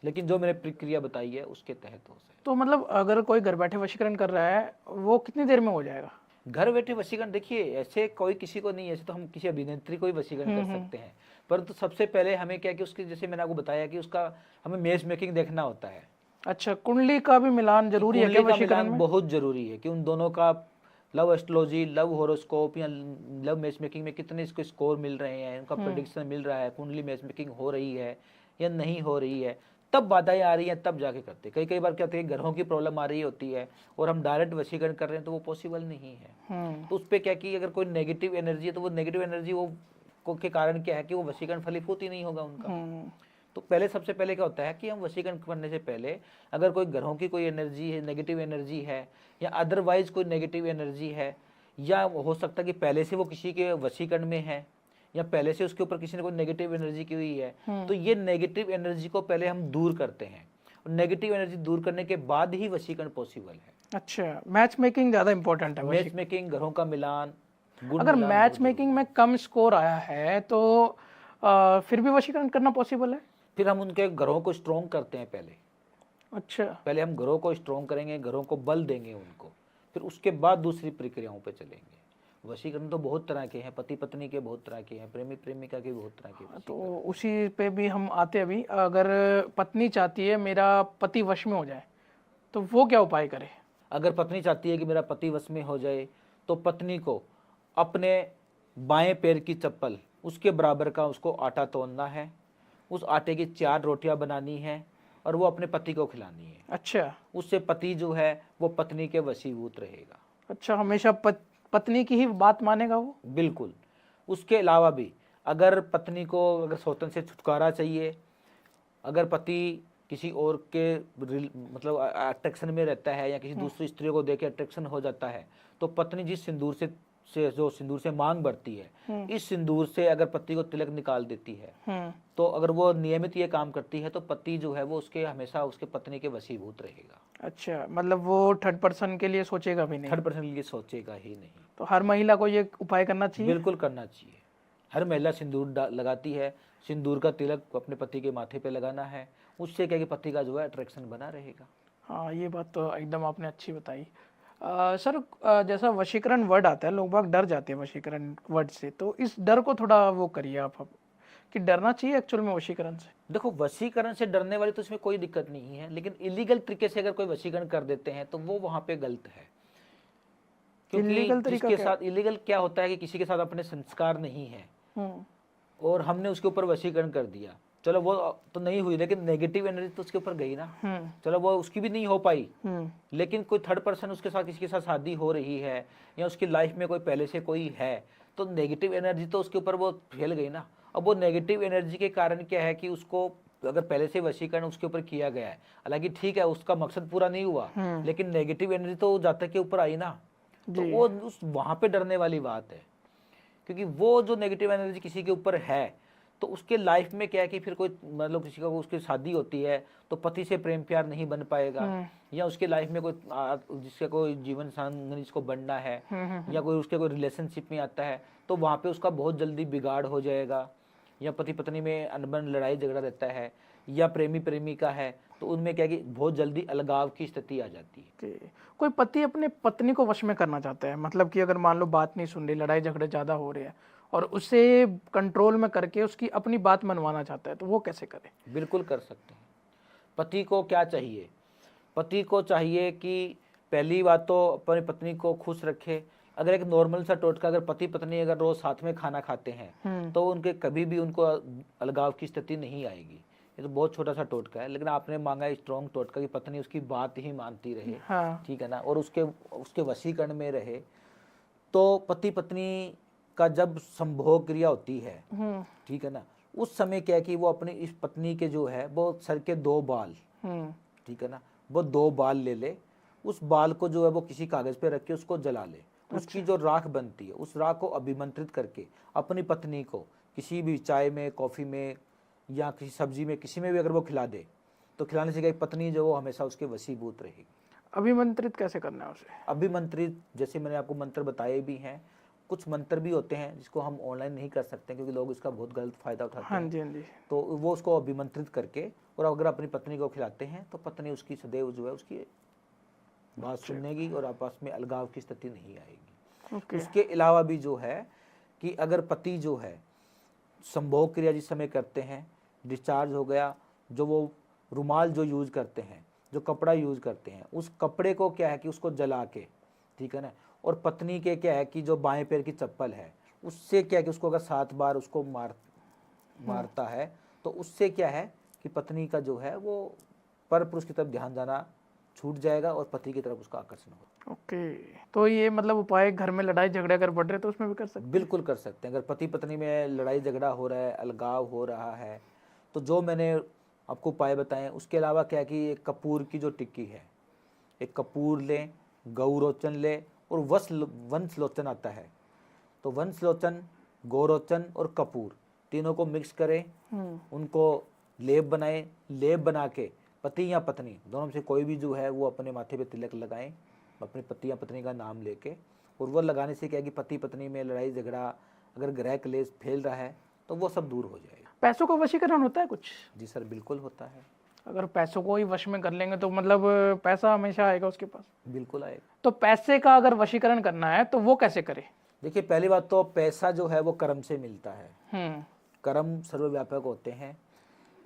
लेकिन जो मैंने प्रक्रिया बताई है उसके तहत हो सकता तो मतलब अगर कोई घर बैठे वशीकरण कर रहा है वो कितनी देर में हो जाएगा? है। घर बैठे वशीकरण देखिए ऐसे कोई किसी को नहीं, ऐसे तो हम किसी अभिनेत्री को ही वशीकरण कर सकते हैं, परंतु सबसे पहले हमें क्या कि उसकी, जैसे मैंने आपको बताया कि उसका हमें मैच मेकिंग देखना होता है। अच्छा, कुंडली का भी मिलान जरूरी है क्या कुंडली का वशीकरण मिलान में? बहुत जरूरी है कि उन दोनों का लव एस्ट्रोलॉजी, लव होरोस्कोप या लव मैच मेकिंग में कितने इसको स्कोर मिल रहे हैं, उनका प्रेडिक्शन मिल रहा है, कुंडली मैच मेकिंग हो रही है या नहीं हो रही है, तब बाधाएं आ रही हैं तब जाके करते। कई कई बार क्या होता है घरों की प्रॉब्लम आ रही होती है और हम डायरेक्ट वशीकरण कर रहे हैं तो वो पॉसिबल नहीं है। तो उस पर क्या कि अगर कोई नेगेटिव एनर्जी है तो वो नेगेटिव एनर्जी वो के कारण क्या है कि वो वशीकरण फलीभूत ही नहीं होगा उनका। तो पहले सबसे पहले क्या होता है कि हम वशीकरण करने से पहले अगर कोई ग्रहों की कोई एनर्जी है, नेगेटिव एनर्जी है, या अदरवाइज कोई नेगेटिव एनर्जी है, या हो सकता है कि पहले से वो किसी के वशीकरण में है, या पहले से उसके ऊपर किसी ने कोई नेगेटिव एनर्जी की हुई है, तो ये नेगेटिव एनर्जी को पहले हम दूर करते हैं, और नेगेटिव एनर्जी दूर करने के बाद ही वशीकरण पॉसिबल है। अच्छा, मैच मेकिंग ज्यादा इंपॉर्टेंट है मैच मेकिंग, ग्रहों का मिलान, गुण अगर मिलान मैच बहुत मेकिंग में कम स्कोर आया है तो फिर भी वशीकरण करना पॉसिबल है? फिर हम उनके ग्रहों को स्ट्रॉन्ग करते हैं पहले। अच्छा, पहले हम घरों को स्ट्रॉन्ग करेंगे, घरों को बल देंगे उनको, फिर उसके बाद दूसरी प्रक्रियाओं पे चलेंगे। वशीकरण तो बहुत तरह के हैं, पति पत्नी के बहुत तरह के हैं, प्रेमी प्रेमिका के बहुत तरह के। तो उसी पे भी हम आते अभी, अगर पत्नी चाहती है मेरा पति वश में हो जाए तो वो क्या उपाय करे? अगर पत्नी चाहती है कि मेरा पति वश में हो जाए तो पत्नी को अपने बाएं पैर की चप्पल उसके बराबर का उसको आटा तोड़ना है, उस आटे की 4 रोटियां बनानी है और वो अपने पति को खिलानी है। अच्छा, उससे पति जो है वो पत्नी के वशीभूत रहेगा। अच्छा, हमेशा पत्नी की ही बात मानेगा वो? बिल्कुल। उसके अलावा भी अगर पत्नी को अगर सौतन से छुटकारा चाहिए, अगर पति किसी और के मतलब अट्रैक्शन में रहता है या किसी दूसरी स्त्री को देख के अट्रैक्शन हो जाता है, तो पत्नी जिस सिंदूर से जो सिंदूर से मांग बढ़ती है, इस सिंदूर से अगर पति को तिलक निकाल देती है, तो अगर वो नियमित ये काम करती है तो पति जो है वो उसके हमेशा उसके पत्नी के वशीभूत रहेगा। अच्छा, मतलब वो थर्ड पर्सन के लिए सोचेगा भी नहीं? थर्ड पर्सन के लिए सोचेगा ही नहीं। तो हर महिला को ये उपाय करना चाहिए? बिल्कुल करना चाहिए। हर महिला सिंदूर लगाती है, सिंदूर का तिलक अपने पति के माथे पे लगाना है, उससे क्या कि पति का जो है अट्रैक्शन बना रहेगा। हाँ, ये बात तो एकदम आपने अच्छी बताई। सर, जैसा वशीकरण वर्ड आता है लोग बाग डर जाते हैं वशीकरण वर्ड से, तो इस डर को थोड़ा वो करिए आप कि डरना चाहिए एक्चुअल में वशीकरण से? देखो, वशीकरण से डरने वाली तो इसमें कोई दिक्कत नहीं है, लेकिन इलीगल तरीके से अगर कोई वशीकरण कर देते हैं तो वो वहां पे गलत है। इलीगल तरीका जिसके साथ इलीगल क्या होता है कि किसी के साथ अपने संस्कार नहीं है और हमने उसके ऊपर वशीकरण कर दिया, चलो वो तो नहीं हुई, लेकिन नेगेटिव एनर्जी तो उसके ऊपर गई ना। चलो वो उसकी भी नहीं हो पाई, लेकिन कोई थर्ड पर्सन उसके साथ किसी के साथ शादी हो रही है या उसकी लाइफ में कोई पहले से कोई है, तो नेगेटिव एनर्जी तो उसके ऊपर वो फैल गई ना। अब वो नेगेटिव एनर्जी के कारण क्या है कि उसको अगर पहले से वशीकरण उसके ऊपर किया गया है, हालांकि ठीक है उसका मकसद पूरा नहीं हुआ, लेकिन नेगेटिव एनर्जी तो जातक के ऊपर आई ना, तो वो उस वहां पे डरने वाली बात है। क्योंकि वो जो नेगेटिव एनर्जी किसी के ऊपर है तो उसके लाइफ में क्या है कि फिर कोई मतलब किसी का उसकी शादी होती है तो पति से प्रेम प्यार नहीं बन पाएगा, या उसके लाइफ में कोई जिसका कोई जीवन संग जिसको बनना है या कोई उसके कोई रिलेशनशिप में आता है तो वहाँ पे उसका बहुत जल्दी बिगाड़ हो जाएगा, या पति पत्नी में अनबन लड़ाई झगड़ा रहता है, या प्रेमी प्रेमिका है, तो उनमें क्या है कि बहुत जल्दी अलगाव की स्थिति आ जाती है। कि कोई पति अपने पत्नी को वश में करना चाहता है, मतलब कि अगर मान लो बात नहीं सुन रही, लड़ाई झगड़े ज़्यादा हो रहे हैं और उसे कंट्रोल में करके उसकी अपनी बात मनवाना चाहता है, तो वो कैसे करे? बिल्कुल कर सकते हैं। पति को क्या चाहिए? पति को चाहिए कि पहली बात तो अपनी पत्नी को खुश रखे। अगर एक नॉर्मल सा टोटका, अगर पति पत्नी अगर रोज साथ में खाना खाते हैं तो उनके कभी भी उनको अलगाव की स्थिति नहीं आएगी। ये तो बहुत छोटा सा टोटका है, लेकिन आपने मांगा स्ट्रॉन्ग टोटका कि पत्नी उसकी बात ही मानती रहे, हाँ। ठीक है ना, और उसके उसके वशीकरण में रहे। तो पति पत्नी का जब संभोग क्रिया होती है, ठीक है ना, उस समय क्या है कि वो अपनी इस पत्नी के जो है वो सर के 2 बाल, ठीक है ना, वो 2 बाल ले ले, उस बाल को जो है वो किसी कागज पे रख के उसको जला ले। उसकी जो राख बनती है, उस राख को अभिमंत्रित करके अपनी पत्नी को किसी भी चाय में, कॉफ़ी में या किसी सब्जी में, किसी में भी अगर वो खिला दे, तो खिलाने से क्या है, पत्नी जो वो हमेशा उसके वशीभूत रहेगी। अभिमंत्रित कैसे करना है उसे? अभिमंत्रित, जैसे मैंने आपको मंत्र बताए भी हैं, कुछ मंत्र भी होते हैं जिसको हम ऑनलाइन नहीं कर सकते क्योंकि लोग इसका बहुत गलत फायदा उठाते हाँ हैं। जी, हाँ जी। तो वो उसको अभिमंत्रित करके, और अगर अपनी पत्नी को खिलाते हैं तो पत्नी उसकी सदैव जो है उसकी बात सुनेगी और आपस में अलगाव की स्थिति नहीं आएगी। ओके। उसके अलावा भी जो है कि अगर पति जो है संभोग क्रिया जिस समय करते हैं, डिस्चार्ज हो गया, जो वो रुमाल जो यूज़ करते हैं, जो कपड़ा यूज़ करते हैं, उस कपड़े को क्या है कि उसको जला के, ठीक है ना, और पत्नी के क्या है कि जो बाएं पैर की चप्पल है उससे क्या है कि उसको अगर 7 बार उसको मारता है, तो उससे क्या है कि पत्नी का जो है वो पर पुरुष की तरफ ध्यान जाना छूट जाएगा और पति की तरफ उसका आकर्षण होगा। ओके, तो ये मतलब उपाय घर में लड़ाई झगड़े अगर बढ़ रहे तो उसमें भी कर सकते हैं? बिल्कुल कर सकते हैं। अगर पति पत्नी में लड़ाई झगड़ा हो रहा है, अलगाव हो रहा है, तो जो मैंने आपको उपाय बताए, उसके अलावा क्या है कि एक कपूर की जो टिक्की है, एक कपूर लें, गौरोचन लें, और वंशलोचन आता है, तो वंशलोचन, गौरोचन और कपूर तीनों को मिक्स करें, उनको लेप बनाएं। लेप बना के पति या पत्नी दोनों में से कोई भी जो है वो अपने माथे पे तिलक लगाएं, अपने पति या पत्नी का नाम लेके, और वो लगाने से क्या है कि पति पत्नी में लड़ाई झगड़ा, अगर ग्रह क्लेश फैल रहा है तो वो सब दूर हो जाएगा। पैसों का वशीकरण होता है कुछ? जी सर, बिल्कुल होता है। अगर पैसों को ही वश में कर लेंगे तो मतलब पैसा हमेशा आएगा उसके पास? बिल्कुल आएगा। तो पैसे का अगर वशीकरण करना है तो वो कैसे करे? देखिए, पहली बात तो पैसा जो है वो कर्म से मिलता है। हम्म। कर्म सर्वव्यापक होते हैं।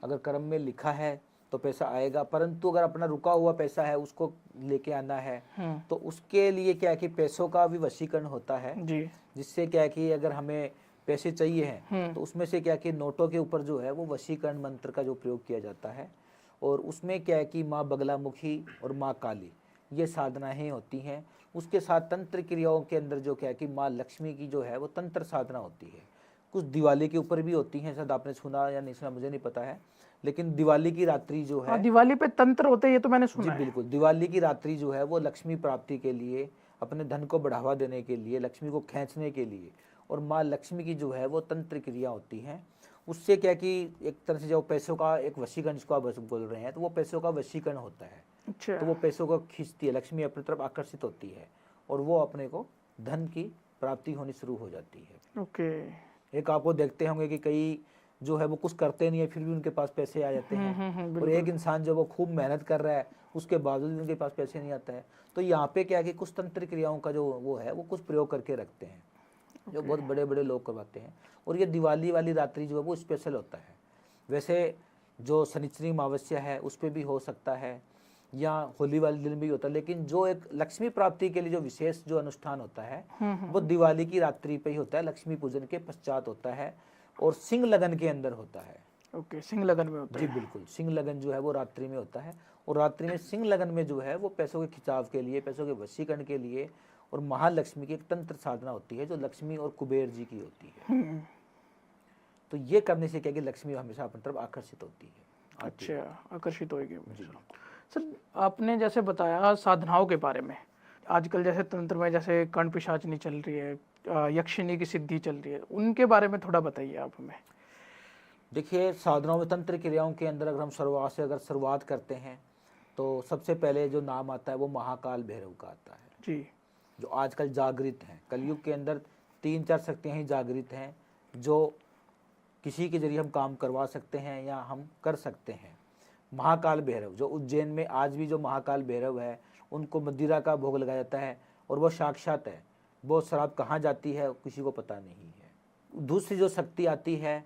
अगर कर्म में लिखा है तो पैसा आएगा, परंतु अगर अपना रुका हुआ पैसा है उसको लेके आना है, तो उसके लिए क्या है कि पैसों का भी वशीकरण होता है जी। जिससे क्या है कि अगर हमें पैसे चाहिए हैं तो उसमें से क्या है कि नोटों के ऊपर जो है वो वशीकरण मंत्र का जो प्रयोग किया जाता है, और उसमें क्या है कि माँ बगलामुखी और माँ काली ये साधनाएं होती हैं। उसके साथ तंत्र क्रियाओं के अंदर जो क्या है कि माँ लक्ष्मी की जो है वो तंत्र साधना होती है। कुछ दिवाली के ऊपर भी होती हैं, शायद आपने सुना या नहीं सुना मुझे नहीं पता है, लेकिन दिवाली की रात्रि जो है, दिवाली पे तंत्र होते हैं, ये तो मैंने जी सुना है। बिल्कुल, दिवाली की रात्रि जो है वो लक्ष्मी प्राप्ति के लिए, अपने धन को बढ़ावा देने के लिए, लक्ष्मी को खींचने के लिए, और माँ लक्ष्मी की जो है वो तंत्र क्रिया होती हैं। उससे क्या कि एक तरह से जो पैसों का एक वशीकरण जिसको आप बोल रहे हैं, तो वो पैसों का वशीकरण होता है। अच्छा। तो वो पैसों को खींचती है, लक्ष्मी अपनी तरफ आकर्षित होती है और वो अपने को धन की प्राप्ति होनी शुरू हो जाती है। ओके। एक आपको देखते होंगे कि कई जो है वो कुछ करते नहीं है फिर भी उनके पास पैसे आ जाते हैं, और एक इंसान जो वो खूब मेहनत कर रहा है उसके बावजूद भी उनके पास पैसे नहीं आता है। तो यहाँ पे क्या है कि कुछ तंत्र क्रियाओं का जो वो है वो कुछ प्रयोग करके रखते हैं, जो बहुत बड़े बड़े लोग करवाते हैं, और ये दिवाली वाली रात्रि जो है वो स्पेशल होता है। वैसे जो शनिचरी अमावस्या है उस पर भी हो सकता है, या होली वाले दिन भी होता है, लेकिन जो एक लक्ष्मी प्राप्ति के लिए जो विशेष जो अनुष्ठान होता है वो दिवाली की रात्रि पे ही होता है, लक्ष्मी पूजन के पश्चात होता है, और सिंह लगन के अंदर होता है। ओके, सिंह लगन में होता जी है। बिल्कुल, सिंह लगन जो है वो रात्रि में होता है, और रात्रि में सिंह लगन में जो है वो पैसों के खिंचाव के लिए, पैसों के वशीकरण के लिए, और महालक्ष्मी की एक तंत्र साधना होती है जो लक्ष्मी और कुबेर जी की होती है। तो ये करने से क्या कि लक्ष्मी हमेशा अपनी तरफ आकर्षित होती है। अच्छा, आकर्षित होगी। सर, आपने जैसे बताया साधनाओं के बारे में, आजकल जैसे तंत्र में जैसे कर्ण पिशाचनी चल रही है, यक्षिणी की सिद्धि चल रही है, उनके बारे में थोड़ा बताइए आप हमें। देखिए, साधनाओं में तंत्र क्रियाओं के अंदर अगर हम शुरुआत से शुरुआत करते हैं तो सबसे पहले जो नाम आता है वो महाकाल भैरव का आता है जी। जो आजकल जागृत हैं। कलयुग के अंदर 3-4 शक्तियाँ ही जागृत हैं जो किसी के जरिए हम काम करवा सकते हैं या हम कर सकते हैं। महाकाल भैरव, जो उज्जैन में आज भी जो महाकाल भैरव है, उनको मदिरा का भोग लगाया जाता है और वो साक्षात है। वो शराब कहाँ जाती है किसी को पता नहीं है। दूसरी जो शक्ति आती है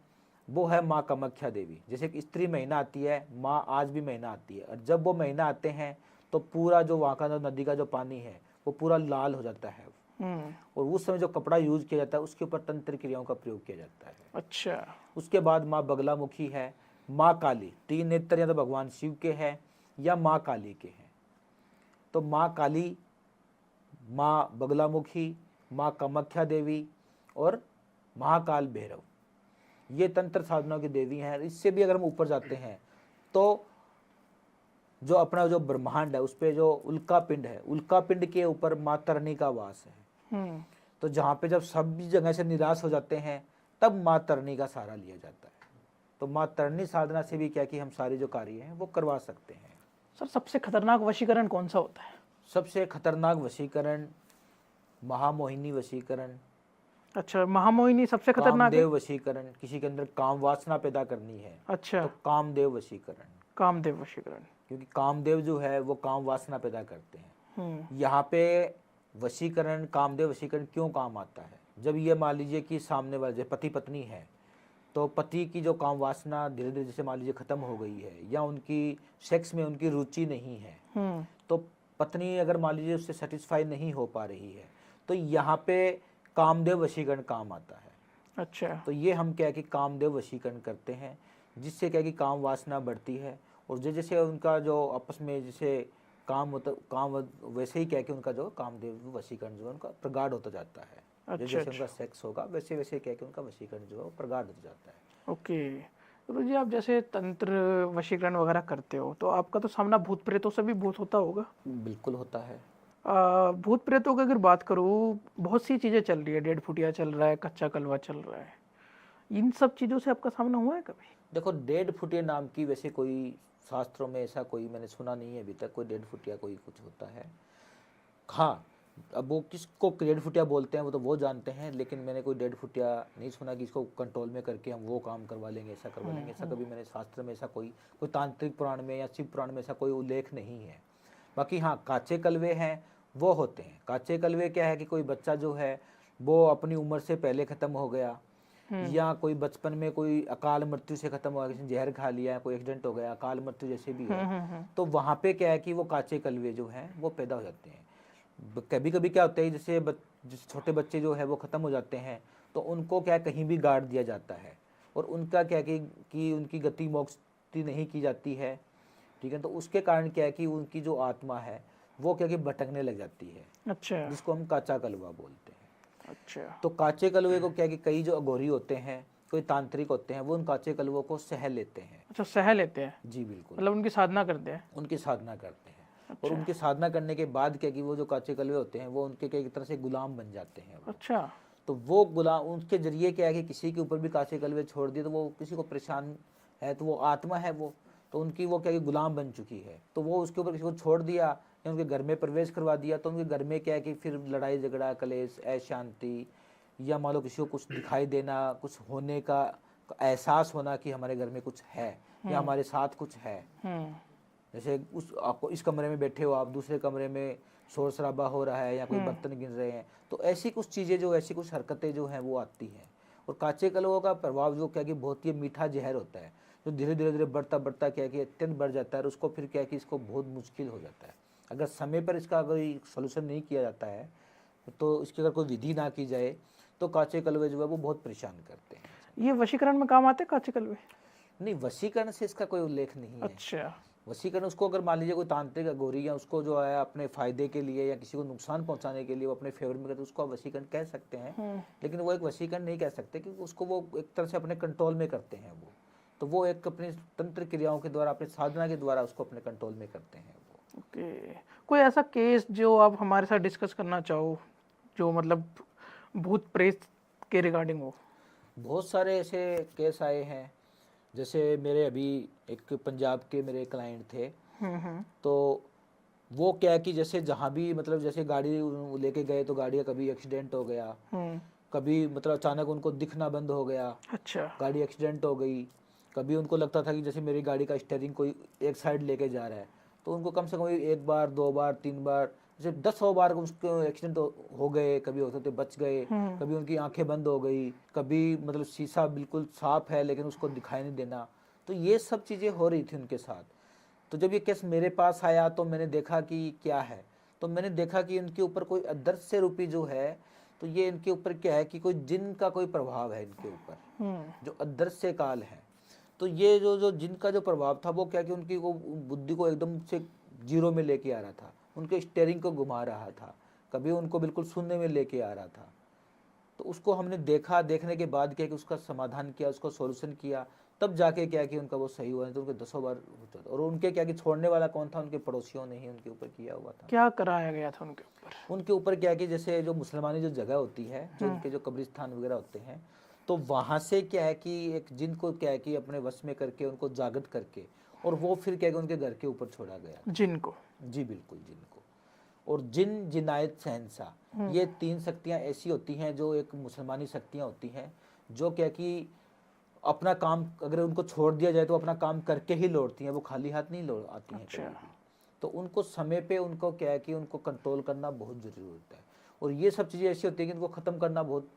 वो है माँ कामाख्या देवी। जैसे कि स्त्री महीना आती है, माँ आज भी महीना आती है, और जब वो महीना आते हैं तो पूरा जो वहाँ का नदी का जो पानी है वो पूरा लाल हो जाता है। और उस समय जो कपड़ा यूज किया जाता है उसके ऊपर तंत्र क्रियाओं का प्रयोग किया जाता है। अच्छा। उसके बाद माँ बगलामुखी है, माँ काली, 3 नेत्र या तो भगवान शिव के हैं या माँ काली के हैं। तो माँ काली, माँ बगलामुखी, माँ कामाख्या देवी और महाकाल भैरव, ये तंत्र साधना की देवी हैं। इससे भी अगर हम ऊपर जाते हैं तो जो अपना जो ब्रह्मांड है उस पे जो उल्का पिंड है, उल्का पिंड के ऊपर माँ तरनी का वास है। तो जहाँ पे जब सभी जगह से निराश हो जाते हैं तब माँ तरनी का सहारा लिया जाता है। तो माँ तरनी साधना से भी क्या कि हम सारे जो कार्य हैं वो करवा सकते हैं। सर सबसे खतरनाक वशीकरण कौन सा होता है? सबसे खतरनाक वशीकरण महामोहिनी वशीकरण। अच्छा, महामोहिनी सबसे खतरनाक है? कामदेव वशीकरण, किसी के अंदर काम वासना पैदा करनी है अच्छा, तो कामदेव वशीकरण। कामदेव वशीकरण। क्योंकि कामदेव जो है वो काम वासना पैदा करते हैं। यहाँ पे वशीकरण, कामदेव वशीकरण क्यों काम आता है? जब ये मान लीजिए कि सामने वाले पति पत्नी है तो पति की जो काम वासना धीरे धीरे जैसे मान लीजिए खत्म हो गई है या उनकी सेक्स में उनकी रुचि नहीं है, तो पत्नी अगर मान लीजिए उससे सेटिस्फाई नहीं हो पा रही है तो यहाँ पे कामदेव वशीकरण काम आता है। अच्छा। तो ये हम क्या है कि कामदेव वशीकरण करते हैं, जिससे क्या है कि काम वासना बढ़ती है और जैसे उनका जो आपस में जैसे काम होता काम वैसे ही क्या है कि उनका जो कामदेव वशीकरण जो है उनका प्रगाढ़ होता जाता है। अच्छा, जैसे उनका सेक्स होगा वैसे वैसे क्या है कि उनका वशीकरण जो है वो प्रगाढ़ होता जाता है। ओके। तो जी आप जैसे तंत्र वशीकरण वगैरह करते हो तो आपका तो सामना भूत प्रेतों से भी बहुत होता होगा? बिल्कुल होता है। भूत प्रेतों की अगर बात करूँ, बहुत सी चीज़ें चल रही है, डेढ़ फुटिया चल रहा है, कच्चा कलवा चल रहा है, इन सब चीज़ों से आपका सामना हुआ है कभी? देखो, 1.5 फुटिया नाम की वैसे कोई शास्त्रों में ऐसा कोई मैंने सुना नहीं है अभी तक, कोई 1.5 फुटिया कोई कुछ होता है। हाँ, अब वो किसको 1.5 फुटिया बोलते हैं वो तो वो जानते हैं, लेकिन मैंने कोई 1.5 फुटिया नहीं सुना कि इसको कंट्रोल में करके हम वो काम करवा लेंगे, ऐसा करवा लेंगे। ऐसा कभी मैंने शास्त्र में ऐसा कोई तांत्रिक पुराण में या शिव पुराण में ऐसा कोई उल्लेख नहीं है। बाकी हाँ, काचे कलवे हैं वो होते हैं। काचे कलवे क्या है कि कोई बच्चा जो है वो अपनी उम्र से पहले ख़त्म हो गया या कोई बचपन में कोई अकाल मृत्यु से खत्म हुआ, किसी ने जहर खा लिया, कोई एक्सीडेंट हो गया, अकाल मृत्यु जैसे भी है, तो वहाँ पे क्या है कि वो काचे कलवे जो हैं वो पैदा हो जाते हैं। कभी कभी क्या होता है जैसे छोटे बच्चे जो है वो ख़त्म हो जाते हैं तो उनको क्या कहीं भी गाड़ दिया जाता है और उनका क्या कि उनकी गति मोक्ष नहीं की जाती है, ठीक है। तो उसके कारण क्या है कि उनकी जो आत्मा है वो क्या कि भटकने लग जाती है। अच्छा। जिसको हम काचा कलवा बोलते हैं। अच्छा। तो काचे कलवे को क्या कि कई जो अघोरी होते हैं, कोई तांत्रिक होते हैं, वो उन काचे कलवों को सह लेते हैं। अच्छा, सह लेते हैं? जी बिल्कुल, मतलब उनकी साधना करते हैं? उनकी साधना करते हैं। अच्छा। और उनकी साधना करने के बाद क्या कि वो जो काचे कलवे होते हैं वो उनके क्या एक तरह से गुलाम बन जाते हैं। अच्छा। तो वो गुलाम उनके जरिए क्या है कि किसी के ऊपर भी काचे कलवे छोड़ दिए तो वो किसी को परेशान है तो वो आत्मा है वो, तो उनकी वो क्या कि गुलाम बन चुकी है, तो वो उसके ऊपर किसी को छोड़ दिया या उनके घर में प्रवेश करवा दिया तो उनके घर में क्या है कि फिर लड़ाई झगड़ा, कलेश, अशांति, या मान लो किसी को कुछ दिखाई देना, कुछ होने का एहसास होना कि हमारे घर में कुछ है या हमारे साथ कुछ है। जैसे आपको इस कमरे में बैठे हो, आप दूसरे कमरे में शोर शराबा हो रहा है या कोई बर्तन गिर रहे हैं, तो ऐसी कुछ चीज़ें जो ऐसी कुछ हरकतें जो हैं वो आती हैं। और काचे कलवों का प्रभाव जो क्या कि बहुत ही मीठा जहर होता है जो धीरे धीरे धीरे बढ़ता बढ़ता क्या कि अत्यंत बढ़ जाता है और उसको फिर क्या कि इसको बहुत मुश्किल हो जाता है। अगर समय पर इसका कोई सोल्यूशन नहीं किया जाता है तो इसकी अगर कोई विधि ना की जाए तो काचे कलवे जो है वो बहुत परेशान करते हैं। ये वशीकरण में काम आते हैं काचे कलवे? नहीं, वशीकरण से इसका कोई उल्लेख नहीं है। अच्छा। वशीकरण उसको अगर मान लीजिए कोई तांत्रिक अघोरी या उसको जो है अपने फायदे के लिए या किसी को नुकसान पहुंचाने के लिए वो अपने फेवर में करते उसको आप वशीकरण कह सकते हैं, लेकिन वो एक वशीकरण नहीं कह सकते क्योंकि उसको वो एक तरह से अपने कंट्रोल में करते हैं। वो तो एक अपनी तंत्र क्रियाओं के द्वारा, अपनी साधना के द्वारा उसको अपने कंट्रोल में करते हैं वो। ओके। कोई ऐसा केस जो आप हमारे साथ डिस्कस करना चाहो जो मतलब भूत प्रेत के रिगार्डिंग हो? बहुत सारे ऐसे केस आए हैं। जैसे मेरे अभी एक पंजाब के मेरे क्लाइंट थे, तो वो क्या है कि जैसे जहाँ भी मतलब जैसे गाड़ी लेके गए तो गाड़ी का कभी एक्सीडेंट हो गया, कभी मतलब अचानक उनको दिखना बंद हो गया, अच्छा। गाड़ी एक्सीडेंट हो गई। कभी उनको लगता था कि जैसे मेरी गाड़ी का स्टीयरिंग कोई एक साइड लेके जा रहा है, तो उनको कम से कम एक बार, दो बार, तीन बार, जैसे 10 बार उसको एक्सीडेंट हो गए, कभी होते थे बच गए, कभी उनकी आंखें बंद हो गई, कभी मतलब शीशा बिल्कुल साफ है लेकिन उसको दिखाई नहीं देना। तो ये सब चीज़ें हो रही थी उनके साथ। तो जब ये केस मेरे पास आया तो मैंने देखा कि क्या है, तो मैंने देखा कि इनके ऊपर कोई अदृश्य रूपी जो है, तो ये इनके ऊपर क्या है कि कोई जिन का कोई प्रभाव है इनके ऊपर, जो अदृश्य काल है। तो ये जो जो जिनका जो प्रभाव था वो क्या कि उनकी वो बुद्धि को एकदम से जीरो में लेके आ रहा था, उनके स्टीयरिंग को घुमा रहा था, कभी उनको बिल्कुल शून्य में लेके आ रहा था। तो उसको हमने देखा, देखने के बाद क्या कि उसका समाधान किया, उसको सॉल्यूशन किया, तब जाके क्या कि उनका वो सही हुआ। नहीं तो उनके 10 बार होता था। और उनके क्या कि छोड़ने वाला कौन था, उनके पड़ोसियों ने ही उनके ऊपर किया हुआ था। क्या कराया गया था उनके ऊपर? उनके ऊपर क्या कि जैसे जो मुसलमानी जो जगह होती है, जो उनके जो कब्रिस्तान वगैरह होते हैं, तो वहाँ से क्या है कि एक जिन को क्या है कि अपने वश में करके उनको जागृत करके, और वो फिर क्या है कि उनके घर के ऊपर छोड़ा गया। जिनको? जी बिल्कुल, जिनको। और जिन, जिनायत, शहंशाह, ये 3 शक्तियाँ ऐसी होती हैं जो एक मुसलमानी शक्तियाँ होती हैं, जो क्या कि अपना काम अगर उनको छोड़ दिया जाए तो अपना काम करके ही लौटती हैं, वो खाली हाथ नहीं लौट आती हैं कभी भी। तो उनको समय पे उनको क्या है कि उनको कंट्रोल करना बहुत ज़रूरी होता है। और ये सब चीज़ें ऐसी होती हैं कि इनको ख़त्म करना बहुत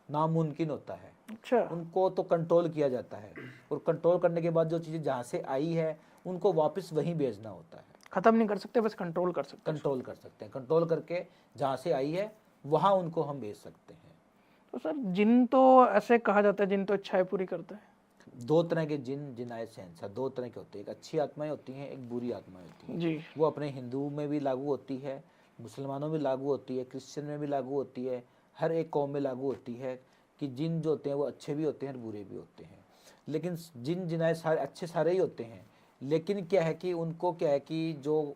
नामुमकिन होता है। अच्छा। उनको तो कंट्रोल किया जाता है, और कंट्रोल करने के बाद जो चीज़ें जहाँ से आई है उनको वापस वहीं भेजना होता है। खत्म नहीं कर सकते, बस कंट्रोल कर सकते हैं। कंट्रोल कर सकते हैं, कंट्रोल करके जहाँ से आई है वहाँ उनको हम भेज सकते हैं। तो सर जिन तो ऐसे कहा जाता है जिन तो इच्छाएं पूरी करता है। 2 तरह के जिन, जिनायत, शहंशाह 2 तरह के होते हैं। एक अच्छी आत्माएं होती हैं, एक बुरी आत्माएं होती हैं। जी। वो अपने हिंदू में भी लागू होती है, मुसलमानों में लागू होती है, क्रिश्चियन में भी लागू होती है, हर एक कौम में लागू होती है कि जिन जो होते हैं वो अच्छे भी होते हैं और बुरे भी होते हैं। लेकिन जिन, जिनायत सारे अच्छे सारे ही होते हैं, लेकिन क्या है कि उनको क्या है कि जो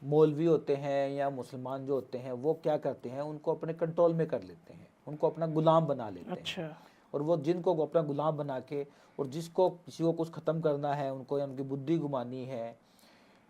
मौलवी होते हैं या मुसलमान जो होते हैं वो क्या करते हैं, उनको अपने कंट्रोल में कर लेते हैं, उनको अपना गुलाम बना लेते हैं। अच्छा। और वो जिनको अपना गुलाम बना के, और जिसको किसी को कुछ ख़त्म करना है उनको, या उनकी बुद्धि घुमानी है,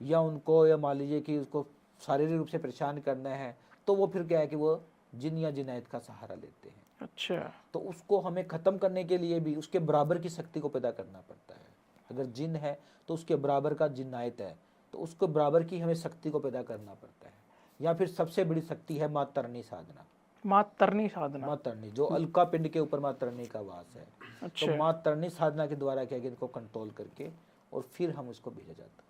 या उनको, या मान लीजिए कि उसको शारीरिक रूप से परेशान करना है, तो वो फिर क्या है कि वो जिन या जिनायत का सहारा लेते हैं। अच्छा। तो उसको हमें ख़त्म करने के लिए भी उसके बराबर की शक्ति को पैदा करना पड़ता है। अगर जिन है तो उसके बराबर का जिनायत है, तो उसको बराबर की हमें शक्ति को पैदा करना पड़ता है। या फिर सबसे बड़ी शक्ति है माँ तरनी साधना। माँ तरनी साधना। माँ तरनी, जो अलका पिंड के ऊपर माँ तरनी का वास है। अच्छा। तो माँ तरनी साधना के द्वारा क्या कि इनको कंट्रोल करके और फिर हम उसको भेजा जाता है।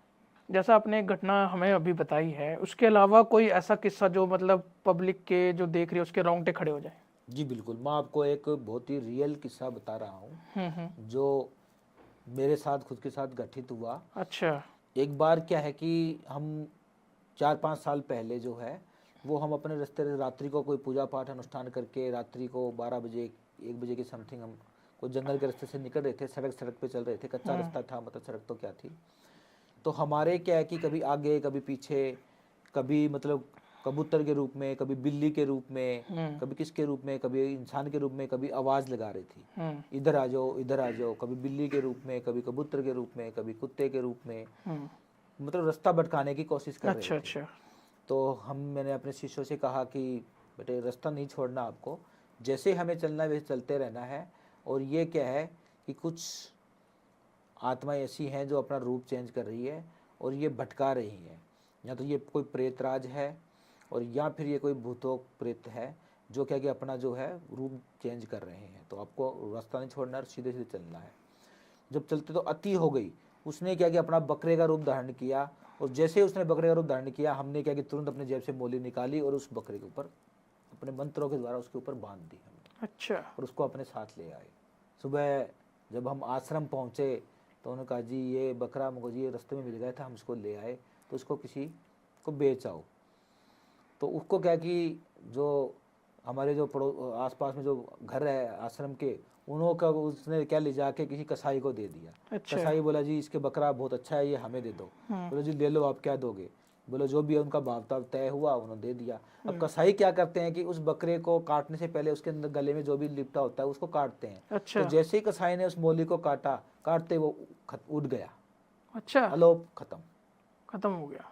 जैसा आपने एक घटना हमें अभी बताई है, उसके अलावा कोई ऐसा किस्सा जो मतलब पब्लिक के जो देख रही है उसके रोंगटे खड़े हो जाए? जी बिल्कुल, मैं आपको एक बहुत ही रियल किस्सा बता रहा हूँ जो मेरे साथ खुद के साथ घटित हुआ। अच्छा। एक बार क्या है कि हम 4-5 साल पहले जो है वो हम अपने रास्ते रात्रि को कोई पूजा पाठ अनुष्ठान करके रात्रि को 12 बजे 1 बजे के समथिंग हम कोई जंगल के रास्ते से निकल रहे थे। सड़क पे चल रहे थे, कच्चा रास्ता था, मतलब सड़क तो क्या थी। तो हमारे क्या है कि कभी आगे कभी पीछे, कभी मतलब कबूतर के रूप में, कभी बिल्ली के रूप में, कभी किसके रूप में, कभी इंसान के रूप में, कभी आवाज़ लगा रही थी, इधर आ जाओ, इधर आ जाओ। कभी बिल्ली के रूप में, कभी कबूतर के रूप में, कभी कुत्ते के रूप में, मतलब रास्ता भटकाने की कोशिश कर रहे थे। अच्छा। तो मैंने अपने शिष्यों से कहा कि बेटे रास्ता नहीं छोड़ना आपको, जैसे हमें चलना है वैसे चलते रहना है। और ये क्या है कि कुछ आत्माएं ऐसी हैं जो अपना रूप चेंज कर रही है और ये भटका रही हैं। या तो ये कोई प्रेतराज है, और या फिर ये कोई भूतो प्रेत है जो क्या कि अपना जो है रूप चेंज कर रहे हैं। तो आपको रास्ता नहीं छोड़ना, सीधे सीधे चलना है। जब चलते तो अति हो गई, उसने क्या कि अपना बकरे का रूप धारण किया, और जैसे ही उसने बकरे का रूप धारण किया, हमने क्या कि तुरंत अपने जेब से मोली निकाली और उस बकरे के ऊपर अपने मंत्रों के द्वारा उसके ऊपर बांध दी हमने। अच्छा। और उसको अपने साथ ले आए। सुबह जब हम आश्रम पहुँचे तो उन्होंने कहा जी ये बकरा मुझे ये रास्ते में मिल गया था, हम इसको ले आए, तो उसको किसी को बेच आओ। तो उसको क्या कि जो हमारे जो आसपास में जो घर है आश्रम के, उन्हों का उसने क्या ले जाके किसी कसाई को दे दिया। अच्छा। कसाई बोला जी इसके बकरा बहुत अच्छा है, ये हमें दे दो। बोलो जी ले लो, आप क्या दोगे? बोलो जो भी है उनका भाव ताव तय हुआ, उन्होंने दे दिया। अब कसाई क्या करते हैं कि उस बकरे को काटने से पहले उसके अंदर गले में जो भी लिपटा होता है उसको काटते हैं। अच्छा। तो जैसे ही कसाई ने उस मोली को काटा, काटते वो उड़ गया। अच्छा। अलोप, खत्म हो गया।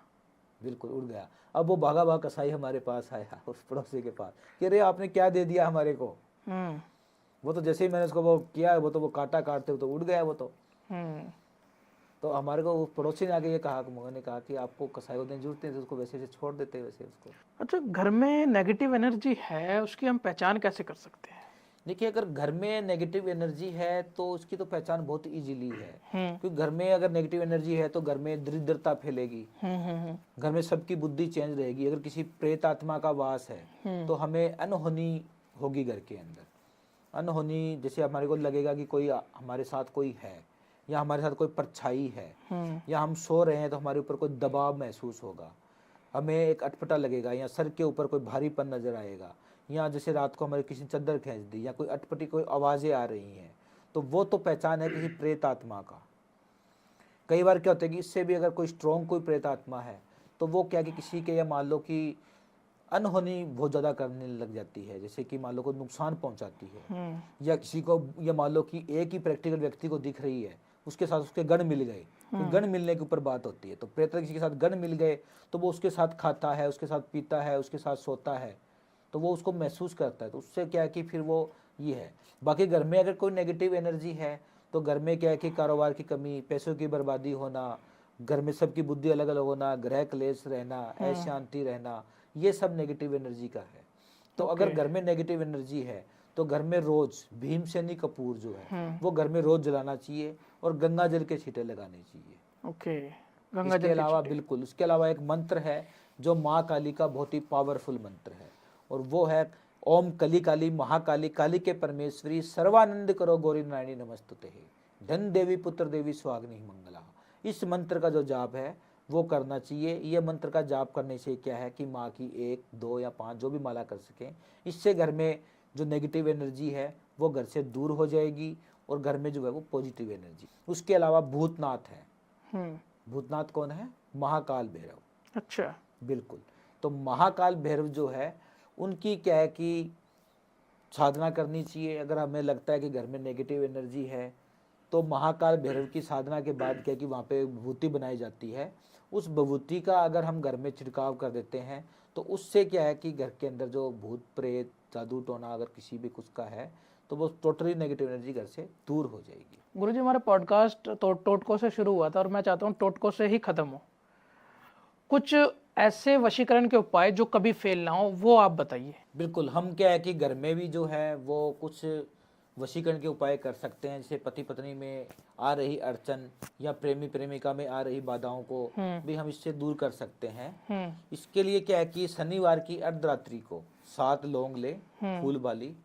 बिल्कुल उड़ गया। अब वो भागा भागा कसाई हमारे पास आया, उस पड़ोसी के पास, कि अरे आपने क्या दे दिया हमारे को? हम्म वो तो जैसे ही मैंने उसको वो किया, वो तो वो काटा, काटते हुए तो उड़ गया वो तो। हम्म तो हमारे को वो पड़ोसी ने आके ये कहा, उन्होंने कहा कि आपको कसाई को देने जरूरत नहीं, तो उसको वैसे वैसे छोड़ देते वैसे उसको। अच्छा, घर में नेगेटिव एनर्जी है, उसकी हम पहचान कैसे कर सकते हैं? देखिए, अगर घर में नेगेटिव एनर्जी है तो उसकी तो पहचान बहुत इजीली है, हम्म क्योंकि घर में अगर नेगेटिव एनर्जी है तो घर में दरिद्रता फैलेगी, हम्म घर में सबकी बुद्धि चेंज रहेगी। अगर किसी प्रेत आत्मा का वास है तो हमें अनहोनी होगी घर के अंदर। अनहोनी जैसे हमारे को लगेगा कि कोई हमारे साथ कोई है, या हमारे साथ कोई परछाई है, या हम सो रहे हैं तो हमारे ऊपर कोई दबाव महसूस होगा, हमें एक अटपटा लगेगा, या सर के ऊपर कोई भारीपन नजर आएगा, या जैसे रात को हमारे किसी चादर खींच दी, या कोई अटपटी कोई आवाज़ें आ रही हैं, तो वो तो पहचान है किसी प्रेत आत्मा का। कई बार क्या होता है कि इससे भी अगर कोई स्ट्रॉन्ग कोई प्रेत आत्मा है तो वो क्या कि किसी के, या मान लो कि अनहोनी बहुत ज़्यादा करने लग जाती है, जैसे कि मान लो को नुकसान पहुंचाती है, या किसी को, या मान लो कि एक ही प्रैक्टिकल व्यक्ति को दिख रही है, उसके साथ उसके गण मिल गए, तो गण मिलने के ऊपर बात होती है, तो प्रेत किसी के साथ गण मिल गए तो वो उसके साथ खाता है, उसके साथ पीता है, उसके साथ सोता है, तो वो उसको महसूस करता है, तो उससे क्या है कि फिर वो ये है। बाकी घर में अगर कोई नेगेटिव एनर्जी है तो घर में क्या है कि कारोबार की कमी, पैसों की बर्बादी होना, घर में सबकी बुद्धि अलग अलग होना, ग्रह क्लेश रहना, अशांति रहना, ये सब नेगेटिव एनर्जी का है। तो अगर घर में नेगेटिव एनर्जी है तो घर में रोज भीमसेनी कपूर जो है वो घर में रोज जलाना चाहिए, और गंगा जल के छींटे लगाने चाहिए। ओके, इसके अलावा बिल्कुल, उसके अलावा एक मंत्र है जो माँ काली का बहुत ही पावरफुल मंत्र है, और वो है ओम कली काली महाकाली काली के परमेश्वरी सर्वानंद करो गौरी नारायणी नमस्तुते, धन देवी पुत्र देवी स्वाग्नि मंगला। इस मंत्र का जो जाप है वो करना चाहिए। ये मंत्र का जाप करने से क्या है कि माँ की 1, 2 या 5 जो भी माला कर सकें, इससे घर में जो नेगेटिव एनर्जी है वो घर से दूर हो जाएगी, और घर में जो है वो पॉजिटिव एनर्जी। उसके अलावा भूतनाथ है। भूतनाथ कौन है? महाकाल भैरव। अच्छा, बिल्कुल। तो महाकाल भैरव जो है उनकी क्या है कि साधना करनी चाहिए। अगर हमें लगता है कि घर में नेगेटिव एनर्जी है तो महाकाल भैरव की साधना के बाद क्या है कि वहाँ पे विभूति बनाई जाती है, उस विभूति का अगर हम घर में छिड़काव कर देते हैं तो उससे क्या है कि घर के अंदर जो भूत प्रेत जादू टोना अगर किसी भी कुछ का है तो वो टोटली नेगेटिव एनर्जी घर से दूर हो जाएगी। गुरुजी, हमारा पॉडकास्ट टोटकों से शुरू हुआ था और मैं चाहता हूँ टोटकों से ही खत्म हो। कुछ ऐसे वशीकरण के उपाय जो कभी फेल ना हो, वो आप बताइए। बिल्कुल। हम क्या है कि घर में भी जो है वो कुछ वशीकरण के उपाय कर सकते हैं, जैसे पति पत्नी में आ रही अड़चन या प्रेमी प्रेमिका में आ रही बाधाओं को भी हम इससे दूर कर सकते हैं। इसके लिए क्या है कि शनिवार की अर्धरात्रि को 7 लौंग ले, फूल वाली,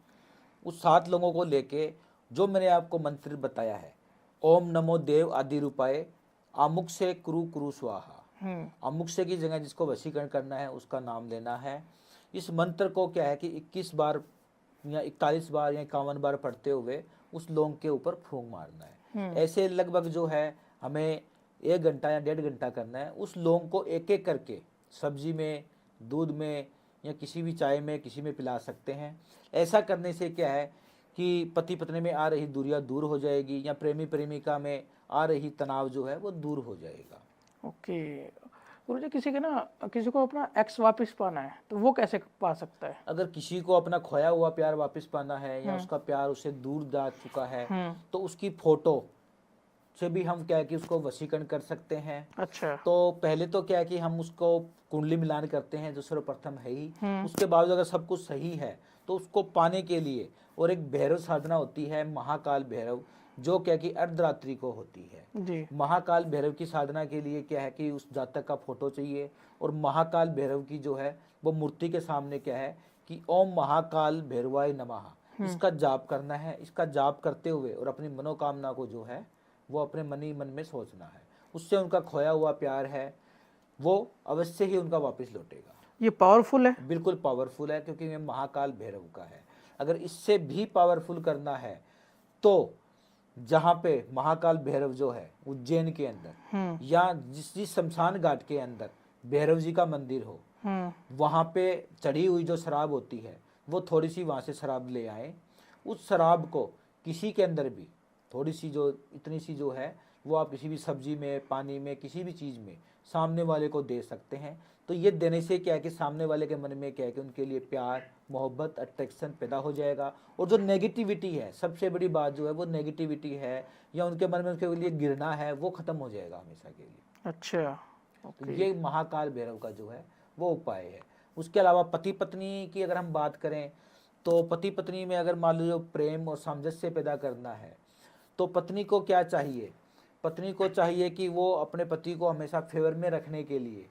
उस 7 लोगों को लेके जो मैंने आपको मंत्र बताया है, ओम नमो देव आदि रूपाय आमुक से कुरु कुरु स्वाहा, अमुक से की जगह जिसको वशीकरण करना है उसका नाम लेना है। इस मंत्र को क्या है कि 21 बार या 41 बार या 51 बार पढ़ते हुए उस लौंग के ऊपर फूंक मारना है। ऐसे लगभग जो है हमें 1 घंटा या 1.5 घंटा करना है। उस लौंग को एक एक करके सब्जी में, दूध में या किसी भी चाय में किसी में पिला सकते हैं। ऐसा करने से क्या है कि पति पत्नी में आ रही दूरियां दूर हो जाएगी, या प्रेमी प्रेमिका में आ रही तनाव जो है वो दूर हो जाएगा। ओके गुरुजी, किसी को अपना एक्स वापस पाना है तो वो कैसे पा सकता है? अगर किसी को अपना खोया हुआ प्यार वापस पाना है, या उसका प्यार उससे दूर जा चुका है, तो उसकी फोटो से भी हम क्या है कि उसको वशीकरण कर सकते हैं। अच्छा, तो पहले तो क्या है कि हम उसको कुंडली मिलान करते हैं जो सर्वप्रथम है ही। उसके बाद अगर सब कुछ सही है तो उसको पाने के लिए और एक भैरव साधना होती है, महाकाल भैरव, जो क्या कि अर्धरात्रि को होती है जी। महाकाल भैरव की साधना के लिए क्या है कि उस जातक का फोटो चाहिए, और महाकाल भैरव की जो है वो मूर्ति के सामने क्या है कि ओम महाकाल भैरवाय नमः, इसका जाप करना है। इसका जाप करते हुए और अपनी मनोकामना को जो है वो अपने मन ही मन में सोचना है। उससे उनका खोया हुआ प्यार है वो अवश्य ही उनका वापस लौटेगा। ये पावरफुल है? बिल्कुल पावरफुल है, क्योंकि ये महाकाल भैरव का है। अगर इससे भी पावरफुल करना है तो जहाँ पे महाकाल भैरव जो है उज्जैन के अंदर, या जिस शमशान घाट के अंदर भैरव जी का मंदिर हो, वहाँ पे चढ़ी हुई जो शराब होती है वो थोड़ी सी वहाँ से शराब ले आए। उस शराब को किसी के अंदर भी थोड़ी सी जो इतनी सी जो है वो आप किसी भी सब्जी में, पानी में, किसी भी चीज़ में सामने वाले को दे सकते हैं, तो ये देने से क्या है कि सामने वाले के मन में क्या है कि उनके लिए प्यार, मोहब्बत, अट्रैक्शन पैदा हो जाएगा। और जो नेगेटिविटी है, सबसे बड़ी बात जो है वो नेगेटिविटी है, या उनके मन में उनके लिए गिरना है, वो खत्म हो जाएगा हमेशा के लिए। अच्छा, तो ये महाकाल भैरव का जो है वो उपाय है। उसके अलावा पति पत्नी की अगर हम बात करें, तो पति पत्नी में अगर मान लो प्रेम और सामंजस्य पैदा करना है, तो पत्नी को क्या चाहिए, पत्नी को चाहिए कि वो अपने पति को हमेशा फेवर में रखने के लिए,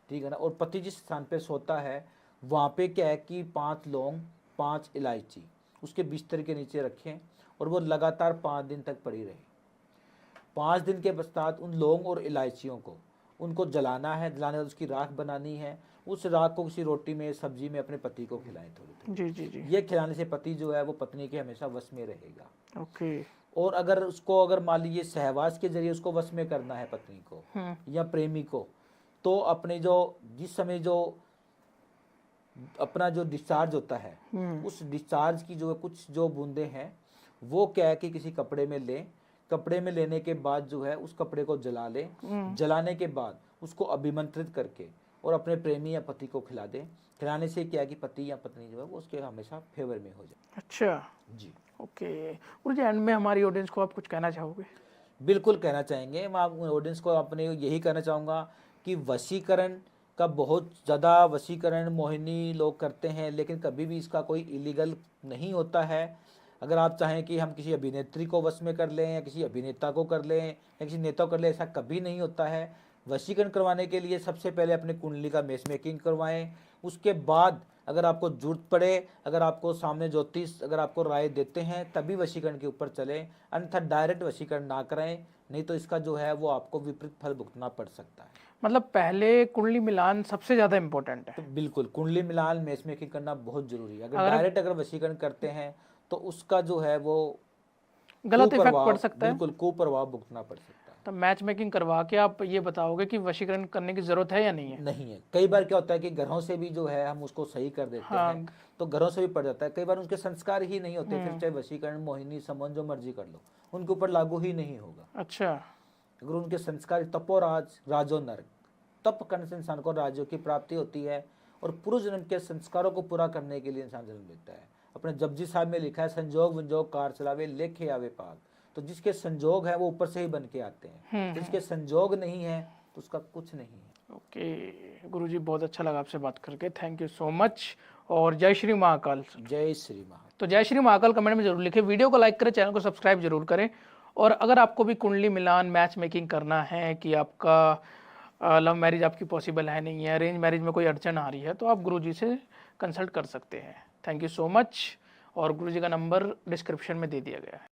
ठीक है ना, और पति जिस स्थान पे सोता है वहाँ पे क्या है कि 5 लौंग, 5 इलायची उसके बिस्तर के नीचे रखें, और वो लगातार 5 दिन तक पड़ी रहे। 5 दिन के पश्चात उन लौंग और इलायचियों को उनको जलाना है, जलाने के बाद उसकी राख बनानी है। उस राख को किसी रोटी में, सब्जी में अपने पति को खिलाएं थोड़ी। जी जी जी। ये खिलाने से पति जो है वो पत्नी के हमेशा वश में रहेगा। ओके। और अगर उसको, अगर मान लीजिए सहवास के जरिए उसको वश में करना है पत्नी को या प्रेमी को, तो अपने जो जिस समय जो अपना जो डिस्चार्ज होता है, उस डिस्चार्ज की जो कुछ जो बूंदे हैं वो क्या है कि किसी कपड़े में लें। कपड़े में लेने के बाद जो है उस कपड़े को जला लें। जलाने के बाद उसको अभिमंत्रित करके और अपने प्रेमी या पति को खिला दें। खिलाने से क्या है कि पति या पत्नी जो है वो उसके हमेशा फेवर में हो जाए। अच्छा जी, ओके। गुरु जी, एंड में हमारी ऑडियंस को आप कुछ कहना चाहोगे? बिल्कुल कहना चाहेंगे। मैं ऑडियंस को अपने यही कहना चाहूँगा कि वशीकरण का बहुत ज़्यादा वशीकरण मोहिनी लोग करते हैं, लेकिन कभी भी इसका कोई इलीगल नहीं होता है। अगर आप चाहें कि हम किसी अभिनेत्री को वश में कर लें या किसी अभिनेता को कर लें या किसी नेता को कर लें, ऐसा कभी नहीं होता है। वशीकरण करवाने के लिए सबसे पहले अपने कुंडली का मैच मेकिंग करवाएं। उसके बाद अगर आपको जरूरत पड़े, अगर आपको सामने ज्योतिष अगर आपको राय देते हैं, तभी वशीकरण के ऊपर चलें, अन्यथा डायरेक्ट वशीकरण ना करें, नहीं तो इसका जो है वो आपको विपरीत फल भुगतना पड़ सकता है। मतलब पहले कुंडली मिलान सबसे ज़्यादा इम्पोर्टेंट है। तो बिल्कुल कुंडली मिलान मैच मेकिंग करना बहुत जरूरी है। अगर डायरेक्ट अगर वशीकरण करते हैं तो उसका जो है वो गलत इफेक्ट पड़ सकता है। बिल्कुल कुप्रभाव भुगतना पड़ सकता है। तो मैच मेकिंग करवा के आप ये बताओगे कि वशीकरण करने की जरूरत है या नहीं है? नहीं है। कई बार क्या होता है कि घरों से भी जो है हम उसको सही कर देते हैं, तो घरों से भी पड़ जाता है। कई बार उनके संस्कार ही नहीं होते, फिर चाहे वशीकरण, मोहिनी, समन जो मर्जी कर लो, उनके ऊपर लागू ही नहीं होगा। अच्छा। अगर उनके संस्कार, तपोराज राजो नरक, तप करने से इंसान को राज्यों की प्राप्ति होती है, और पूर्व जन्म के संस्कारों को पूरा करने के लिए इंसान जन्म लेता है। अपने जपजी साहब में लिखा है, संजोग विंजोग कार चलावे लेखे आवे पाग। तो जिसके संजोग है वो ऊपर से ही बन के आते हैं, जिसके संजोग नहीं है तो उसका कुछ नहीं है। ओके गुरुजी, बहुत अच्छा लगा आपसे बात करके, थैंक यू सो मच। और जय श्री महाकाल। जय श्री महाकाल। तो जय श्री महाकाल कमेंट में जरूर लिखें, वीडियो को लाइक करें, चैनल को सब्सक्राइब जरूर करें। और अगर आपको भी कुंडली मिलान मैच मेकिंग करना है कि आपका लव मैरिज आपकी पॉसिबल है नहीं है, अरेंज मैरिज में कोई अड़चन आ रही है, तो आप गुरुजी से कंसल्ट कर सकते हैं। Thank you so much. और गुरुजी का नंबर डिस्क्रिप्शन में दे दिया गया है।